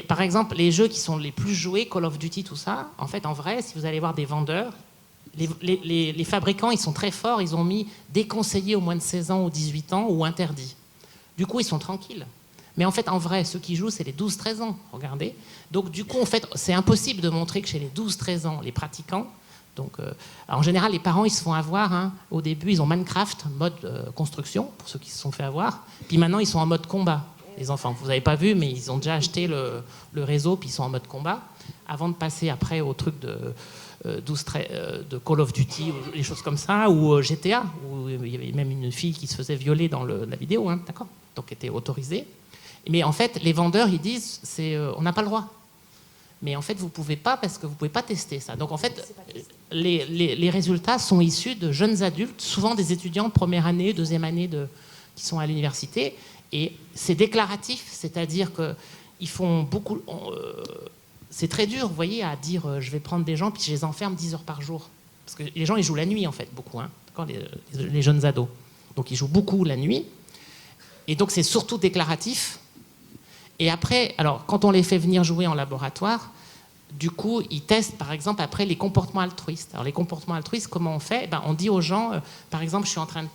Par exemple, les jeux qui sont les plus joués, Call of Duty, tout ça, en fait, en vrai, si vous allez voir des vendeurs, les fabricants, ils sont très forts, ils ont mis déconseillé aux moins de 16 ans ou 18 ans ou interdit. Du coup, ils sont tranquilles. Mais en fait, en vrai, ceux qui jouent, c'est les 12-13 ans, regardez. Donc, du coup, en fait, c'est impossible de montrer que chez les 12-13 ans, les pratiquants, donc, en général, les parents, ils se font avoir. Hein. Au début, ils ont Minecraft, mode construction, pour ceux qui se sont fait avoir. Puis maintenant, ils sont en mode combat. Les enfants, vous n'avez pas vu, mais ils ont déjà acheté le réseau, puis ils sont en mode combat, avant de passer après au truc de Call of Duty, ou des choses comme ça, ou GTA, où il y avait même une fille qui se faisait violer dans la vidéo, hein, d'accord ? Donc, était autorisée. Mais en fait, les vendeurs, ils disent, on n'a pas le droit. Mais en fait, vous ne pouvez pas, parce que vous ne pouvez pas tester ça. Donc, en fait, les résultats sont issus de jeunes adultes, souvent des étudiants de première année, deuxième année qui sont à l'université. Et c'est déclaratif, c'est-à-dire qu'ils font beaucoup... c'est très dur, vous voyez, à dire je vais prendre des gens puis je les enferme 10 heures par jour. Parce que les gens, ils jouent la nuit, en fait, beaucoup, hein, les jeunes ados. Donc, ils jouent beaucoup la nuit. Et donc, c'est surtout déclaratif. Et après, alors, quand on les fait venir jouer en laboratoire, du coup, ils testent, par exemple, après, les comportements altruistes. Alors, les comportements altruistes, comment on fait ? On dit aux gens, par exemple,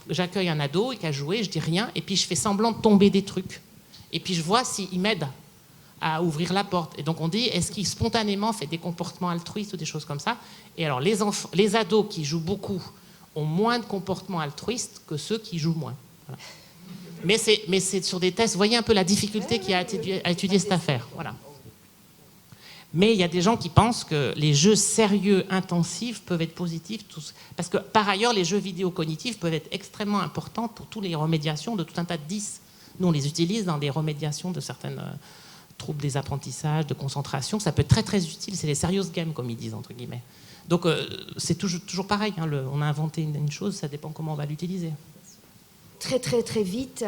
j'accueille un ado qui a joué, je dis rien, et puis je fais semblant de tomber des trucs. Et puis, je vois s'il m'aide à ouvrir la porte. Et donc, on dit, est-ce qu'il spontanément fait des comportements altruistes ou des choses comme ça ? Et alors, les ados qui jouent beaucoup ont moins de comportements altruistes que ceux qui jouent moins. Voilà. Mais c'est sur des tests. Vous voyez un peu la difficulté qu'il y a à étudier cette affaire. Voilà. Mais il y a des gens qui pensent que les jeux sérieux, intensifs, peuvent être positifs. Parce que, par ailleurs, les jeux vidéo cognitifs peuvent être extrêmement importants pour toutes les remédiations de tout un tas de 10. Nous, on les utilise dans les remédiations de certaines troubles des apprentissages, de concentration. Ça peut être très très utile, c'est les serious games comme ils disent entre guillemets. Donc c'est toujours pareil, hein, on a inventé une chose, ça dépend comment on va l'utiliser. Très très très vite,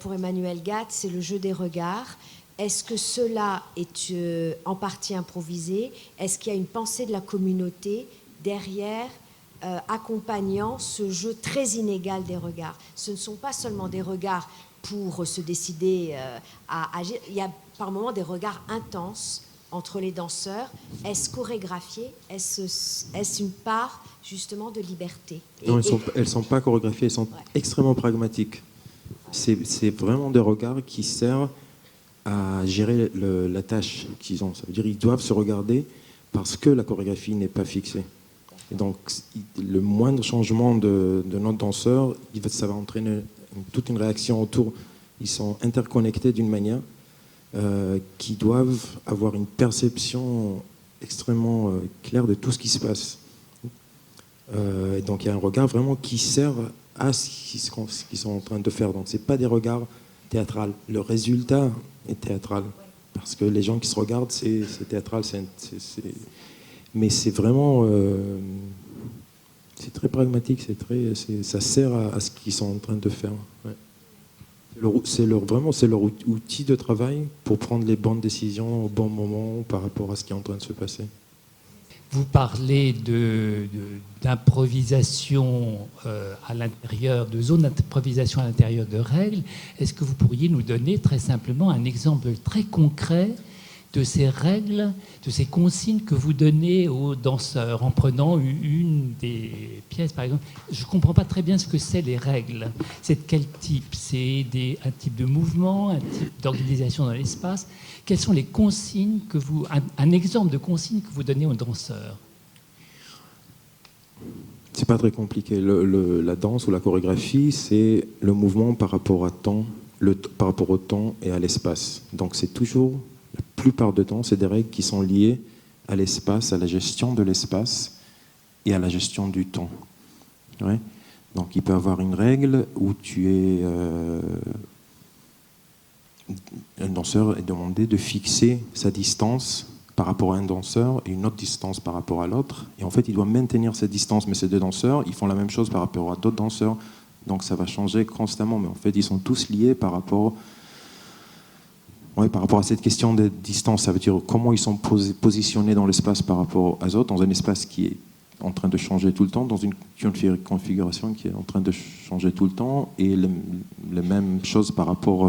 pour Emmanuel Gatt, c'est le jeu des regards. Est-ce que cela est en partie improvisé? Est-ce qu'il y a une pensée de la communauté derrière accompagnant ce jeu très inégal des regards? Ce ne sont pas seulement des regards pour se décider à agir, il y a par moments des regards intenses entre les danseurs. Est-ce chorégraphié? Est-ce une part justement de liberté? Non, elles ne sont pas chorégraphiées, elles sont extrêmement pragmatiques. C'est vraiment des regards qui servent à gérer la tâche qu'ils ont. Ça veut dire qu'ils doivent se regarder parce que la chorégraphie n'est pas fixée. Et donc, le moindre changement de notre danseur, ça va entraîner toute une réaction autour. Ils sont interconnectés d'une manière qui doivent avoir une perception extrêmement claire de tout ce qui se passe. Donc il y a un regard vraiment qui sert à ce qu'ils sont en train de faire. Donc ce n'est pas des regards théâtraux. Le résultat est théâtral. Parce que les gens qui se regardent, c'est théâtral. Mais c'est vraiment... c'est très pragmatique. Ça sert à ce qu'ils sont en train de faire. Ouais. C'est leur outil de travail pour prendre les bonnes décisions au bon moment par rapport à ce qui est en train de se passer. Vous parlez d'improvisation à l'intérieur, de zones d'improvisation à l'intérieur de règles. Est-ce que vous pourriez nous donner très simplement un exemple très concret de ces règles, de ces consignes que vous donnez aux danseurs en prenant une des pièces, par exemple? Je ne comprends pas très bien ce que c'est les règles. C'est de quel type? C'est un type de mouvement, un type d'organisation dans l'espace? Quelles sont les consignes un exemple de consignes que vous donnez aux danseurs? C'est pas très compliqué. La danse ou la chorégraphie, c'est le mouvement par rapport au temps et à l'espace. Donc c'est toujours... La plupart du temps, c'est des règles qui sont liées à l'espace, à la gestion de l'espace et à la gestion du temps. Ouais. Donc, il peut y avoir une règle où un danseur est demandé de fixer sa distance par rapport à un danseur et une autre distance par rapport à l'autre. Et en fait, il doit maintenir cette distance, mais ces deux danseurs, ils font la même chose par rapport à d'autres danseurs. Donc, ça va changer constamment. Mais en fait, ils sont tous liés par rapport à cette question de distance. Ça veut dire comment ils sont positionnés dans l'espace par rapport aux autres, dans un espace qui est en train de changer tout le temps, dans une configuration qui est en train de changer tout le temps, et les mêmes choses par rapport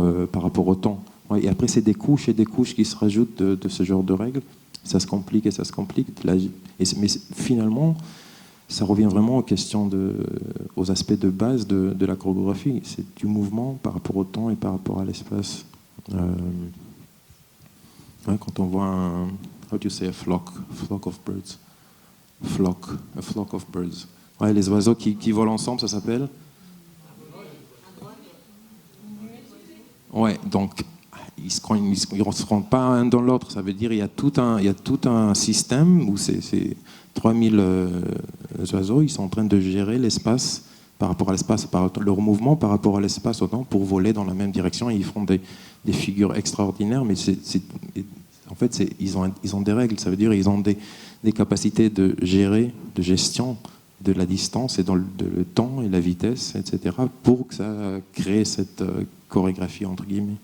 au temps. Ouais, et après, c'est des couches et des couches qui se rajoutent de ce genre de règles. Ça se complique et ça se complique. Mais finalement, ça revient vraiment aux questions aux aspects de base de la chorégraphie. C'est du mouvement par rapport au temps et par rapport à l'espace. Quand on voit how do you say a flock of birds? A flock of birds. Ouais, les oiseaux qui volent ensemble, ça s'appelle? Ouais, donc ils ne se rendent pas un dans l'autre. Ça veut dire il y a tout un système où c'est 3000 oiseaux, ils sont en train de gérer l'espace par rapport à l'espace, leur mouvement par rapport à l'espace au temps pour voler dans la même direction. Et ils font des figures extraordinaires, mais en fait, ils ont des règles. Ça veut dire ils ont des capacités de gestion de la distance et dans le temps et la vitesse, etc., pour que ça crée cette chorégraphie, entre guillemets.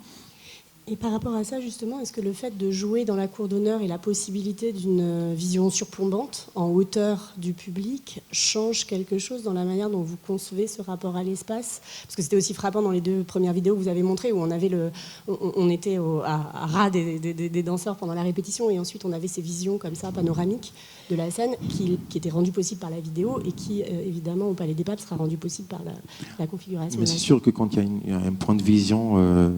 Et par rapport à ça, justement, est-ce que le fait de jouer dans la cour d'honneur et la possibilité d'une vision surplombante en hauteur du public change quelque chose dans la manière dont vous concevez ce rapport à l'espace? Parce que c'était aussi frappant dans les 2 premières vidéos que vous avez montrées, où on était à ras des danseurs pendant la répétition, et ensuite on avait ces visions comme ça, panoramiques de la scène, qui étaient rendues possibles par la vidéo, et qui, évidemment, au Palais des Papes, sera rendues possibles par la configuration. Mais c'est sûr que quand il y a un point de vision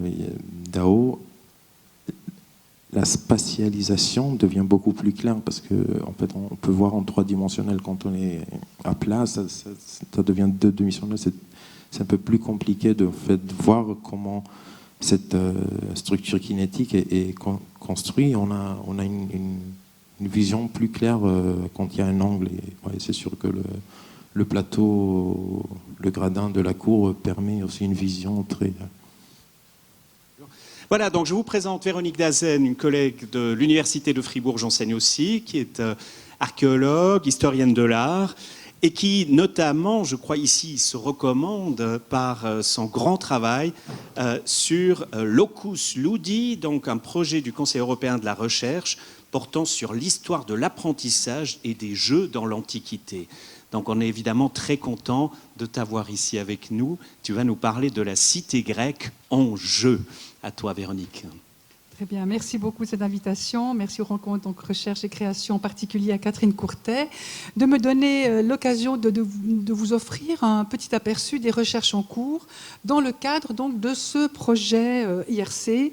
d'AO, la spatialisation devient beaucoup plus claire, parce que en fait, on peut voir en 3-dimensionnel. Quand on est à plat, ça devient 2-dimensionnel. C'est un peu plus compliqué de voir comment cette structure kinétique est construite. On a une vision plus claire quand il y a un angle. Et c'est sûr que le plateau, le gradin de la cour permet aussi une vision très... Voilà, donc je vous présente Véronique Dazen, une collègue de l'Université de Fribourg, j'enseigne aussi, qui est archéologue, historienne de l'art, et qui, notamment, je crois ici, se recommande par son grand travail sur Locus Ludi, donc un projet du Conseil européen de la recherche portant sur l'histoire de l'apprentissage et des jeux dans l'Antiquité. Donc on est évidemment très content de t'avoir ici avec nous. Tu vas nous parler de la cité grecque en jeu. À toi, Véronique. Très bien, merci beaucoup de cette invitation. Merci aux rencontres donc, Recherche et Création, en particulier à Catherine Courtet, de me donner l'occasion de vous offrir un petit aperçu des recherches en cours dans le cadre donc, de ce projet IRC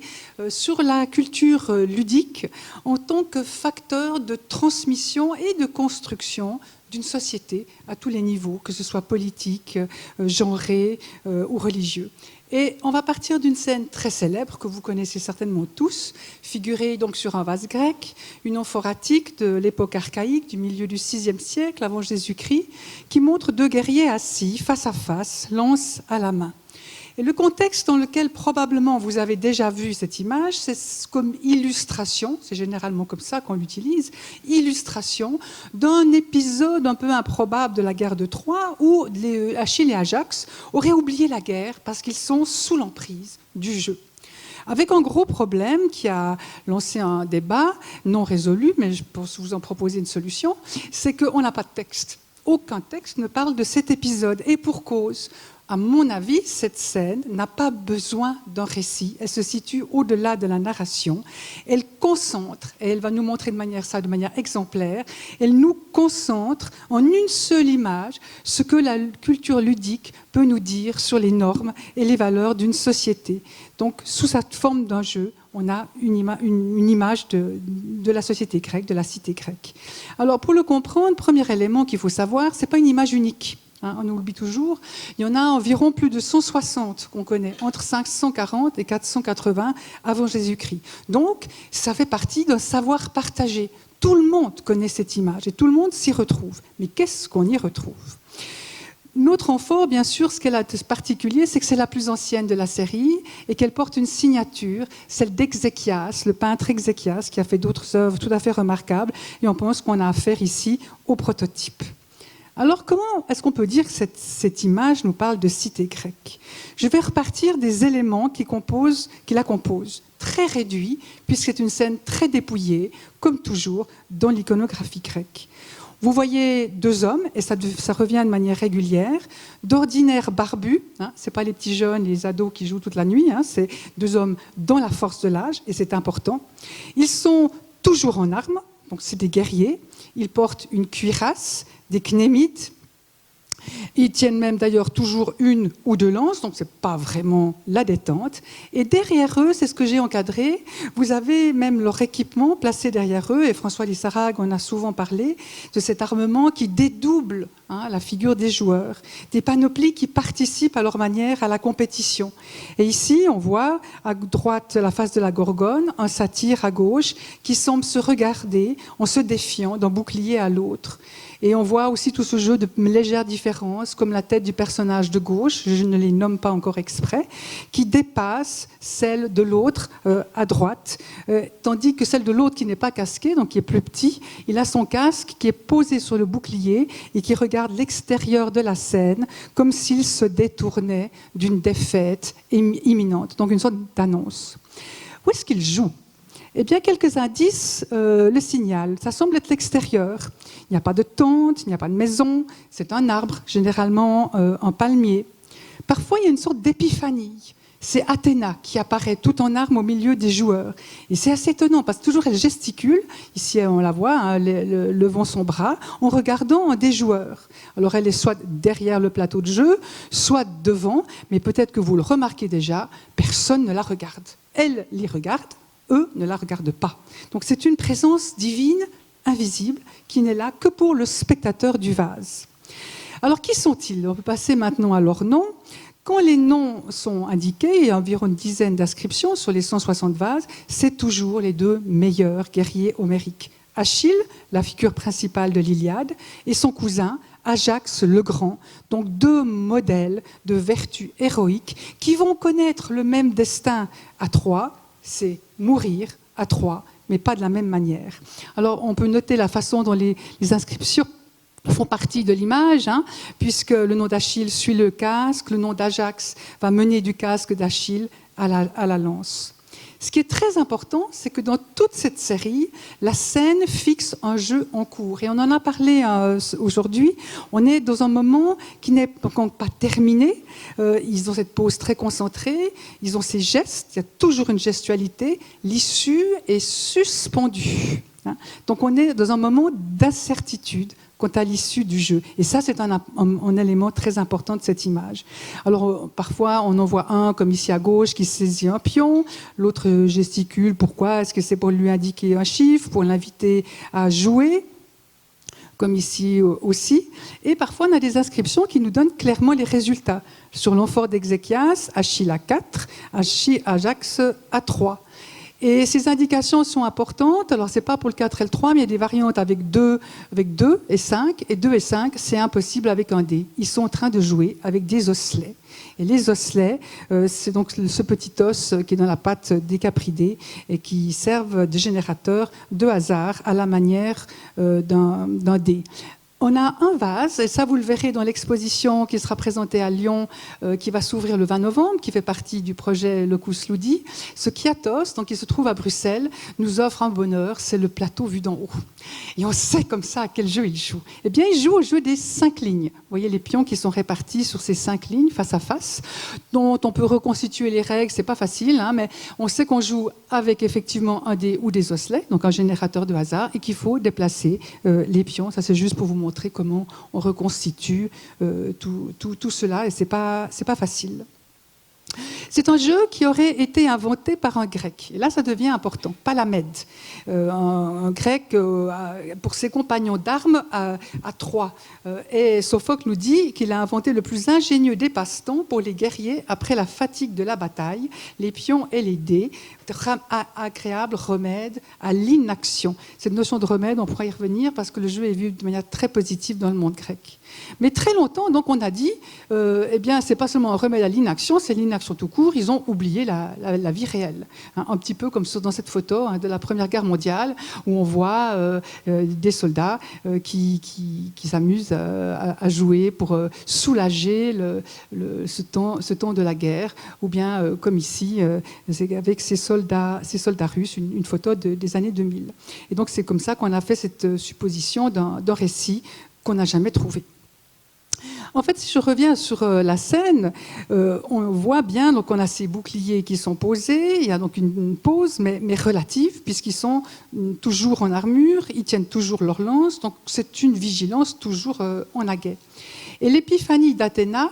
sur la culture ludique en tant que facteur de transmission et de construction d'une société à tous les niveaux, que ce soit politique, genré ou religieux. Et on va partir d'une scène très célèbre que vous connaissez certainement tous, figurée donc sur un vase grec, une amphoratique de l'époque archaïque, du milieu du VIe siècle avant Jésus-Christ, qui montre deux guerriers assis face à face, lance à la main. Et le contexte dans lequel probablement vous avez déjà vu cette image, c'est comme illustration, c'est généralement comme ça qu'on l'utilise, illustration d'un épisode un peu improbable de la guerre de Troie où Achille et Ajax auraient oublié la guerre parce qu'ils sont sous l'emprise du jeu. Avec un gros problème qui a lancé un débat non résolu, mais je pense vous en proposer une solution, c'est qu'on n'a pas de texte. Aucun texte ne parle de cet épisode, et pour cause. À mon avis, cette scène n'a pas besoin d'un récit. Elle se situe au-delà de la narration. Elle concentre, et elle va nous montrer de manière exemplaire, elle nous concentre en une seule image ce que la culture ludique peut nous dire sur les normes et les valeurs d'une société. Donc, sous cette forme d'un jeu, on a une image de la société grecque, de la cité grecque. Alors, pour le comprendre, premier élément qu'il faut savoir, ce n'est pas une image unique. On oublie toujours. Il y en a environ plus de 160 qu'on connaît, entre 540 et 480 avant Jésus-Christ. Donc, ça fait partie d'un savoir partagé. Tout le monde connaît cette image et tout le monde s'y retrouve. Mais qu'est-ce qu'on y retrouve ? Notre amphore, bien sûr, ce qu'elle a de particulier, c'est que c'est la plus ancienne de la série et qu'elle porte une signature, celle d'Exéchias, le peintre Exéchias, qui a fait d'autres œuvres tout à fait remarquables. Et on pense qu'on a affaire ici au prototype. Alors, comment est-ce qu'on peut dire que cette image nous parle de cité grecque ? Je vais repartir des éléments qui la composent, très réduits, puisque c'est une scène très dépouillée, comme toujours, dans l'iconographie grecque. Vous voyez deux hommes, et ça revient de manière régulière, d'ordinaire barbus, ce n'est pas les petits jeunes, les ados qui jouent toute la nuit, c'est deux hommes dans la force de l'âge, et c'est important. Ils sont toujours en armes, donc c'est des guerriers, ils portent une cuirasse, des knémites. Ils tiennent même d'ailleurs toujours une ou deux lances, donc ce n'est pas vraiment la détente. Et derrière eux, c'est ce que j'ai encadré, vous avez même leur équipement placé derrière eux, et François Lissarag en a souvent parlé, de cet armement qui dédouble la figure des joueurs, des panoplies qui participent à leur manière à la compétition. Et ici, on voit à droite la face de la Gorgone, un satyre à gauche qui semble se regarder en se défiant d'un bouclier à l'autre. Et on voit aussi tout ce jeu de légères différences, comme la tête du personnage de gauche, je ne les nomme pas encore exprès, qui dépasse celle de l'autre à droite, tandis que celle de l'autre qui n'est pas casquée, donc qui est plus petit, il a son casque qui est posé sur le bouclier et qui regarde l'extérieur de la scène comme s'il se détournait d'une défaite imminente, donc une sorte d'annonce. Où est-ce qu'il joue ? Eh bien, quelques indices le signalent. Ça semble être l'extérieur. Il n'y a pas de tente, il n'y a pas de maison. C'est un arbre, généralement un palmier. Parfois, il y a une sorte d'épiphanie. C'est Athéna qui apparaît tout en armes au milieu des joueurs. Et c'est assez étonnant parce que toujours elle gesticule, ici on la voit, levant son bras, en regardant des joueurs. Alors elle est soit derrière le plateau de jeu, soit devant, mais peut-être que vous le remarquez déjà, personne ne la regarde. Elle les regarde, eux ne la regardent pas. Donc c'est une présence divine, invisible, qui n'est là que pour le spectateur du vase. Alors qui sont-ils ? On peut passer maintenant à leurs noms. Quand les noms sont indiqués, il y a environ une dizaine d'inscriptions sur les 160 vases, c'est toujours les deux meilleurs guerriers homériques. Achille, la figure principale de l'Iliade, et son cousin, Ajax le Grand, donc deux modèles de vertus héroïques qui vont connaître le même destin à Troie c'est mourir à trois, mais pas de la même manière. Alors, on peut noter la façon dont les inscriptions font partie de l'image, hein, puisque le nom d'Achille suit le casque, le nom d'Ajax va mener du casque d'Achille à la lance. Ce qui est très important, c'est que dans toute cette série, la scène fixe un jeu en cours. Et on en a parlé aujourd'hui. On est dans un moment qui n'est encore pas terminé. Ils ont cette pose très concentrée. Ils ont ces gestes. Il y a toujours une gestualité. L'issue est suspendue. Hein. Donc on est dans un moment d'incertitude quant à l'issue du jeu. Et ça, c'est un élément très important de cette image. Alors, parfois, on en voit un, comme ici à gauche, qui saisit un pion, l'autre gesticule. Pourquoi? Est-ce que c'est pour lui indiquer un chiffre, pour l'inviter à jouer, comme ici aussi? Et parfois, on a des inscriptions qui nous donnent clairement les résultats. Sur l'amphore d'Exéchias, Achille à 4, Ajax à 3. Et ces indications sont importantes. Alors, ce n'est pas pour le 4 et le 3, mais il y a des variantes avec 2 et 5. Et 2 et 5, c'est impossible avec un dé. Ils sont en train de jouer avec des osselets. Et les osselets, c'est donc ce petit os qui est dans la patte des capridés et qui servent de générateur de hasard à la manière d'un dé. On a un vase, et ça vous le verrez dans l'exposition qui sera présentée à Lyon, qui va s'ouvrir le 20 novembre, qui fait partie du projet Locus Ludi. Ce Kiatos, donc qui se trouve à Bruxelles, nous offre un bonheur, c'est le plateau vu d'en haut. Et on sait comme ça à quel jeu il joue. Eh bien, il joue au jeu des 5 lignes. Vous voyez les pions qui sont répartis sur ces 5 lignes, face à face, dont on peut reconstituer les règles, c'est pas facile, hein, mais on sait qu'on joue avec effectivement un dé ou des osselets, donc un générateur de hasard, et qu'il faut déplacer les pions. Ça, c'est juste pour vous montrer comment on reconstitue tout cela, et c'est pas facile. C'est un jeu qui aurait été inventé par un grec. Et là, ça devient important. Palamède, un grec pour ses compagnons d'armes à 3. Et Sophocle nous dit qu'il a inventé le plus ingénieux des passe-temps pour les guerriers après la fatigue de la bataille, les pions et les dés, agréable remède à l'inaction. Cette notion de remède, on pourra y revenir parce que le jeu est vu de manière très positive dans le monde grec. Mais très longtemps, donc, on a dit, eh bien, c'est pas seulement un remède à l'inaction, c'est l'inaction tout court. Ils ont oublié la vie réelle, hein, un petit peu comme dans cette photo de la Première Guerre mondiale où on voit des soldats qui s'amusent à jouer pour soulager ce temps de la guerre, ou bien comme ici avec ces soldats russes, une photo des années 2000. Et donc c'est comme ça qu'on a fait cette supposition d'un récit qu'on n'a jamais trouvé. En fait, si je reviens sur la scène, on voit bien, donc on a ces boucliers qui sont posés, il y a donc une pose, mais relative, puisqu'ils sont toujours en armure, ils tiennent toujours leur lance, donc c'est une vigilance toujours en aguet. Et l'épiphanie d'Athéna,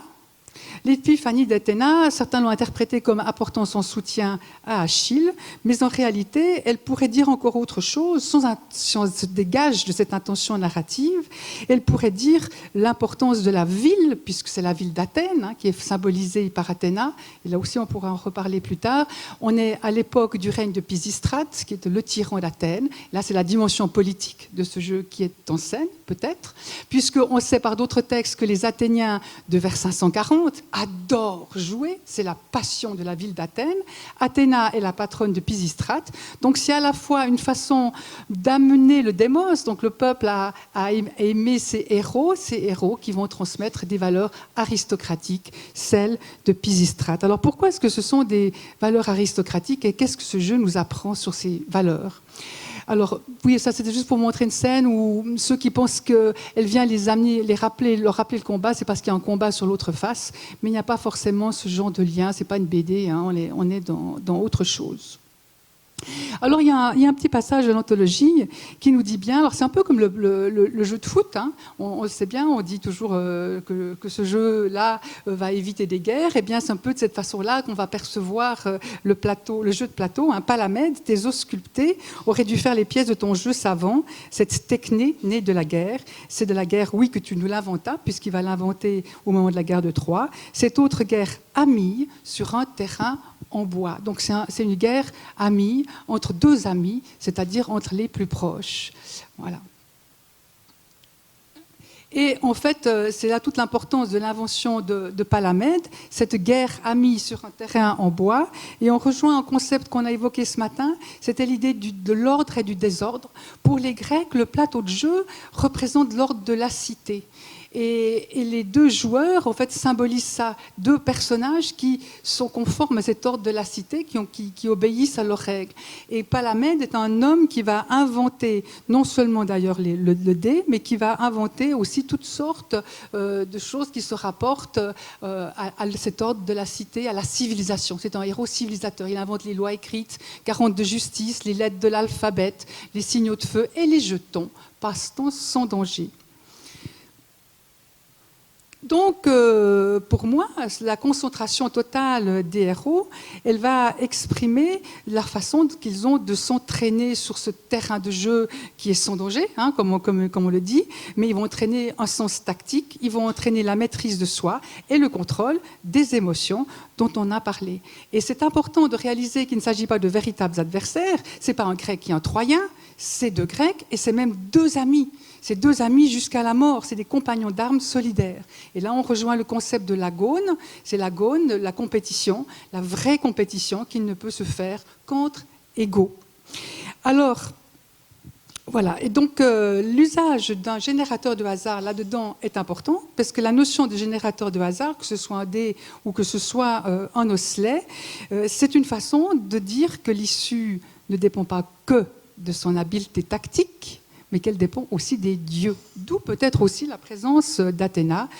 certains l'ont interprétée comme apportant son soutien à Achille, mais en réalité, elle pourrait dire encore autre chose, si on se dégage de cette intention narrative. Elle pourrait dire l'importance de la ville, puisque c'est la ville d'Athènes, hein, qui est symbolisée par Athéna, et là aussi on pourra en reparler plus tard. On est à l'époque du règne de Pisistrate, qui est le tyran d'Athènes. Là, c'est la dimension politique de ce jeu qui est en scène, peut-être, puisqu'on sait par d'autres textes que les Athéniens de vers 540 adore jouer, c'est la passion de la ville d'Athènes. Athéna est la patronne de Pisistrate, donc c'est à la fois une façon d'amener le démos, donc le peuple à aimer ses héros qui vont transmettre des valeurs aristocratiques, celles de Pisistrate. Alors pourquoi est-ce que ce sont des valeurs aristocratiques et qu'est-ce que ce jeu nous apprend sur ces valeurs ? Alors, oui, ça c'était juste pour montrer une scène où ceux qui pensent qu'elle vient leur rappeler le combat, c'est parce qu'il y a un combat sur l'autre face, mais il n'y a pas forcément ce genre de lien, c'est pas une BD, hein, on est dans autre chose. Alors, il y a un petit passage de l'anthologie qui nous dit bien, alors c'est un peu comme le jeu de foot, hein, on le sait bien, on dit toujours que ce jeu-là va éviter des guerres, et bien c'est un peu de cette façon-là qu'on va percevoir le jeu de plateau, hein, Palamède, tes os sculptés auraient dû faire les pièces de ton jeu savant, cette techné née de la guerre, c'est de la guerre, oui, que tu nous l'inventas, puisqu'il va l'inventer au moment de la guerre de Troie, cette autre guerre amie sur un terrain en bois. Donc c'est une guerre amie entre deux amis, c'est-à-dire entre les plus proches. Voilà. Et en fait, c'est là toute l'importance de l'invention de Palamède. Cette guerre a mis sur un terrain en bois. Et on rejoint un concept qu'on a évoqué ce matin, c'était l'idée de l'ordre et du désordre. Pour les Grecs, le plateau de jeu représente l'ordre de la cité. Et les deux joueurs, en fait, symbolisent ça. Deux personnages qui sont conformes à cet ordre de la cité, qui obéissent à leurs règles. Et Palamède est un homme qui va inventer, non seulement d'ailleurs le dé, mais qui va inventer aussi toutes sortes de choses qui se rapportent à cet ordre de la cité, à la civilisation. C'est un héros civilisateur. Il invente les lois écrites, 40 de justice, les lettres de l'alphabet, les signaux de feu et les jetons, passe-temps sans danger. Donc, pour moi, la concentration totale des héros, elle va exprimer la façon qu'ils ont de s'entraîner sur ce terrain de jeu qui est sans danger, hein, comme on le dit, mais ils vont entraîner un sens tactique, ils vont entraîner la maîtrise de soi et le contrôle des émotions dont on a parlé. Et c'est important de réaliser qu'il ne s'agit pas de véritables adversaires, c'est pas un Grec et un Troyen, c'est deux Grecs et c'est même deux amis. C'est deux amis jusqu'à la mort, c'est des compagnons d'armes solidaires. Et là, on rejoint le concept de l'agone. C'est l'agone, la compétition, la vraie compétition qui ne peut se faire qu'entre égaux. Alors, voilà. Et donc, l'usage d'un générateur de hasard là-dedans est important, parce que la notion de générateur de hasard, que ce soit un dé ou que ce soit un osselet, c'est une façon de dire que l'issue ne dépend pas que de son habileté tactique, mais qu'elle dépend aussi des dieux. D'où peut-être aussi la présence d'Athéna,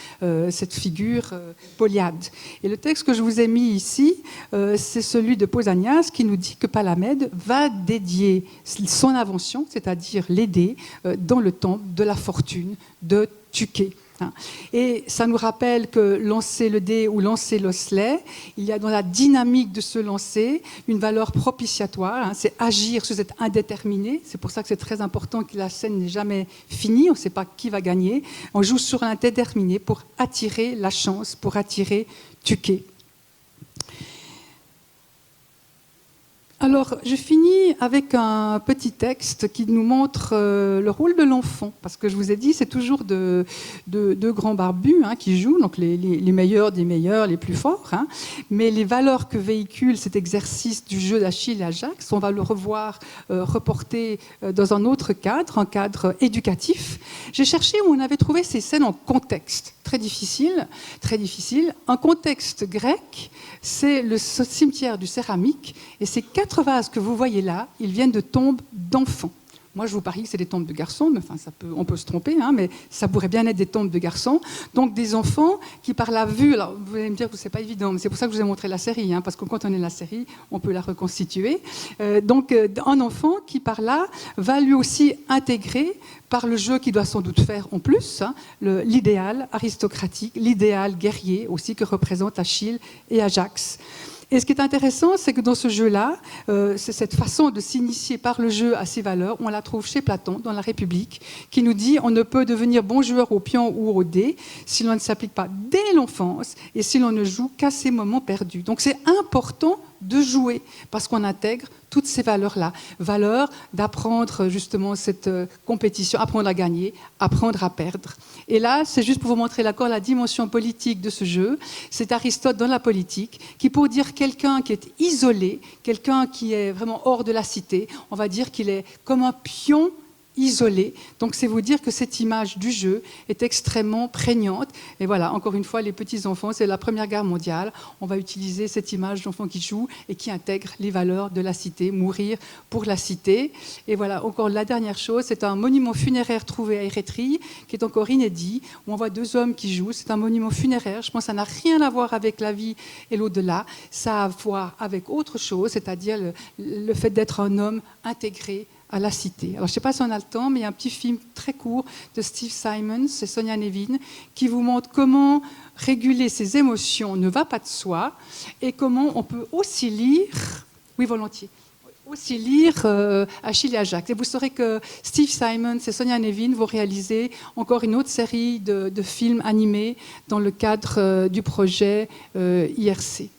cette figure Polyade. Et le texte que je vous ai mis ici, c'est celui de Pausanias qui nous dit que Palamède va dédier son invention, c'est-à-dire les dés, dans le temple de la fortune de Tuké. Et ça nous rappelle que lancer le dé ou lancer l'osselet, il y a dans la dynamique de ce lancer une valeur propitiatoire, hein, c'est agir sur cet indéterminé, c'est pour ça que c'est très important que la scène n'est jamais finie, on ne sait pas qui va gagner, on joue sur l'indéterminé pour attirer la chance, pour attirer Tuké. Alors, je finis avec un petit texte qui nous montre le rôle de l'enfant, parce que je vous ai dit, c'est toujours deux grands barbus hein, qui jouent, donc les meilleurs des meilleurs, les plus forts, hein, mais les valeurs que véhicule cet exercice du jeu d'Achille et Ajax, on va le revoir reporté dans un autre cadre, un cadre éducatif. J'ai cherché où on avait trouvé ces scènes en contexte, très difficile. Un contexte grec, c'est le cimetière du Céramique, et ces 4 vases que vous voyez là, ils viennent de tombes d'enfants. Moi, je vous parie que c'est des tombes de garçons, mais enfin, on peut se tromper, hein, mais ça pourrait bien être des tombes de garçons. Donc, des enfants qui, par la vue, alors vous allez me dire que c'est pas évident, mais c'est pour ça que je vous ai montré la série, hein, parce que quand on est la série, on peut la reconstituer. Donc, un enfant qui, par là, va lui aussi intégrer, par le jeu qu'il doit sans doute faire en plus, hein, l'idéal aristocratique, l'idéal guerrier aussi que représentent Achille et Ajax. Et ce qui est intéressant, c'est que dans ce jeu-là, c'est cette façon de s'initier par le jeu à ces valeurs, on la trouve chez Platon, dans la République, qui nous dit on ne peut devenir bon joueur au pion ou au dé si l'on ne s'applique pas dès l'enfance et si l'on ne joue qu'à ces moments perdus. Donc c'est important de jouer, parce qu'on intègre toutes ces valeurs-là. Valeurs d'apprendre justement cette compétition, apprendre à gagner, apprendre à perdre. Et là, c'est juste pour vous montrer la dimension politique de ce jeu. C'est Aristote dans la politique, qui pour dire quelqu'un qui est isolé, quelqu'un qui est vraiment hors de la cité, on va dire qu'il est comme un pion isolé. Donc c'est vous dire que cette image du jeu est extrêmement prégnante. Et voilà, encore une fois, les petits-enfants, c'est la Première Guerre mondiale. On va utiliser cette image d'enfant qui joue et qui intègre les valeurs de la cité, mourir pour la cité. Et voilà, encore la dernière chose, c'est un monument funéraire trouvé à Érétrie, qui est encore inédit, où on voit 2 hommes qui jouent. C'est un monument funéraire. Je pense que ça n'a rien à voir avec la vie et l'au-delà. Ça a à voir avec autre chose, c'est-à-dire le fait d'être un homme intégré à la cité. Alors, je ne sais pas si on a le temps, mais il y a un petit film très court de Steve Simons et Sonia Nevin qui vous montre comment réguler ses émotions ne va pas de soi et comment on peut aussi lire, oui volontiers, aussi lire Achille et Ajax. Et vous saurez que Steve Simons et Sonia Nevin vont réaliser encore une autre série de films animés dans le cadre du projet IRC.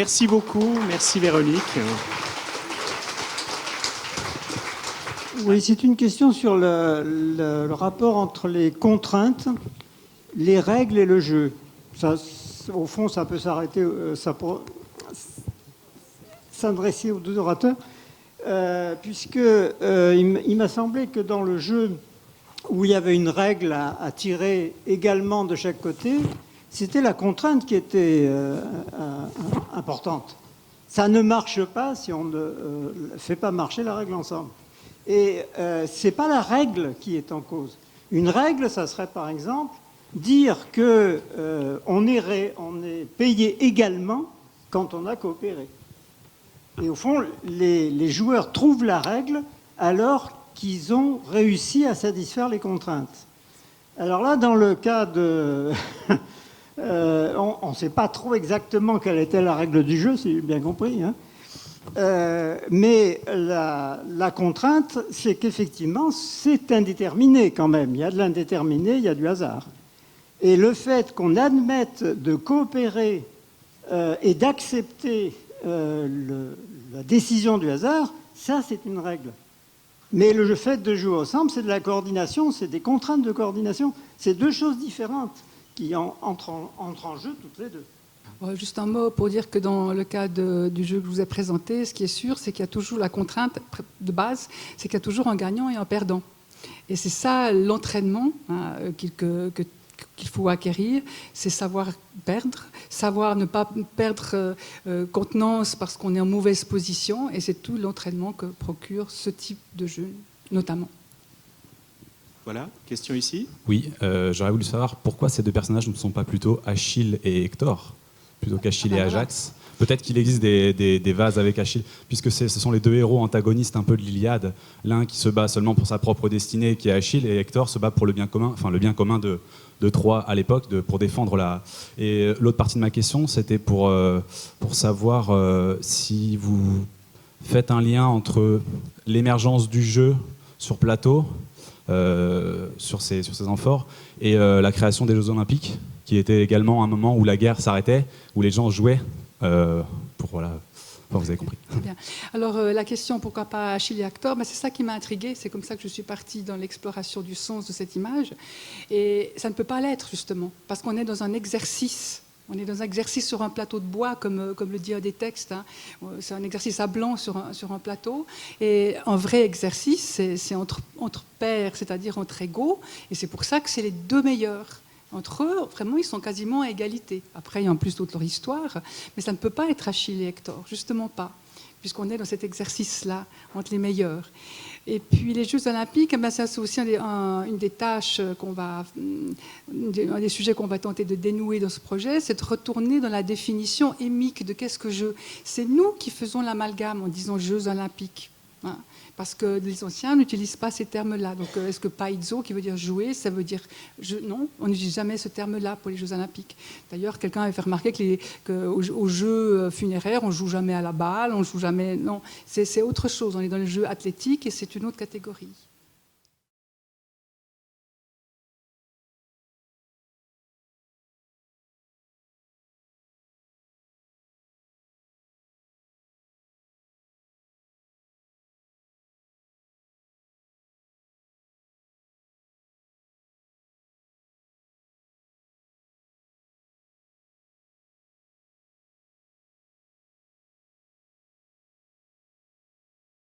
Merci beaucoup, merci Véronique. Oui, c'est une question sur le rapport entre les contraintes, les règles et le jeu. Ça, au fond, ça peut s'arrêter, ça peut s'adresser aux deux orateurs, puisque il m'a semblé que dans le jeu où il y avait une règle à tirer également de chaque côté, c'était la contrainte qui était importante. Ça ne marche pas si on ne fait pas marcher la règle ensemble. Et ce n'est pas la règle qui est en cause. Une règle, ça serait par exemple dire qu'on est payé également quand on a coopéré. Et au fond, les joueurs trouvent la règle alors qu'ils ont réussi à satisfaire les contraintes. Alors là, dans le cas de... on ne sait pas trop exactement quelle était la règle du jeu, si j'ai bien compris, hein. Mais la contrainte, c'est qu'effectivement, c'est indéterminé quand même. Il y a de l'indéterminé, il y a du hasard. Et le fait qu'on admette de coopérer et d'accepter la décision du hasard, ça, c'est une règle. Mais le fait de jouer ensemble, c'est de la coordination, c'est des contraintes de coordination. C'est deux choses différentes qui entrent en jeu toutes les deux. Juste un mot pour dire que dans le cas du jeu que je vous ai présenté, ce qui est sûr, c'est qu'il y a toujours la contrainte de base, c'est qu'il y a toujours un gagnant et un perdant. Et c'est ça l'entraînement qu'il faut acquérir, c'est savoir perdre, savoir ne pas perdre contenance parce qu'on est en mauvaise position, et c'est tout l'entraînement que procure ce type de jeu, notamment. Voilà, question ici. Oui, j'aurais voulu savoir pourquoi ces deux personnages ne sont pas plutôt Achille et Hector, plutôt qu'Achille et Ajax. Peut-être qu'il existe des vases avec Achille, puisque ce sont les deux héros antagonistes un peu de l'Iliade. L'un qui se bat seulement pour sa propre destinée, qui est Achille, et Hector se bat pour le bien commun, enfin le bien commun de Troie à l'époque, pour défendre la... Et l'autre partie de ma question, c'était pour savoir si vous faites un lien entre l'émergence du jeu sur plateau, sur ces amphores, et la création des Jeux Olympiques, qui était également un moment où la guerre s'arrêtait, où les gens jouaient voilà. Enfin, vous avez compris. Très bien. Alors la question pourquoi pas Achille et Hector, c'est ça qui m'a intriguée, c'est comme ça que je suis partie dans l'exploration du sens de cette image, et ça ne peut pas l'être justement, parce qu'on est dans un exercice. On est dans un exercice sur un plateau de bois, comme le dit un des textes. Hein. C'est un exercice à blanc sur un plateau. Et un vrai exercice, c'est entre pairs, c'est-à-dire entre égaux. Et c'est pour ça que c'est les deux meilleurs. Entre eux, vraiment, ils sont quasiment à égalité. Après, il y a en plus toute leur histoire. Mais ça ne peut pas être Achille et Hector, justement pas, puisqu'on est dans cet exercice-là, entre les meilleurs. Et puis les Jeux Olympiques, ça c'est aussi une des tâches un des sujets qu'on va tenter de dénouer dans ce projet, c'est de retourner dans la définition émique de qu'est-ce que jeu. C'est nous qui faisons l'amalgame en disant Jeux Olympiques. Hein, parce que les anciens n'utilisent pas ces termes-là. Donc est-ce que paizo, qui veut dire jouer, ça veut dire jeu? Non, on n'utilise jamais ce terme-là pour les Jeux Olympiques. D'ailleurs, quelqu'un avait fait remarquer qu'aux Jeux funéraires, on ne joue jamais à la balle, on ne joue jamais... Non, c'est autre chose. On est dans le jeu athlétique et c'est une autre catégorie.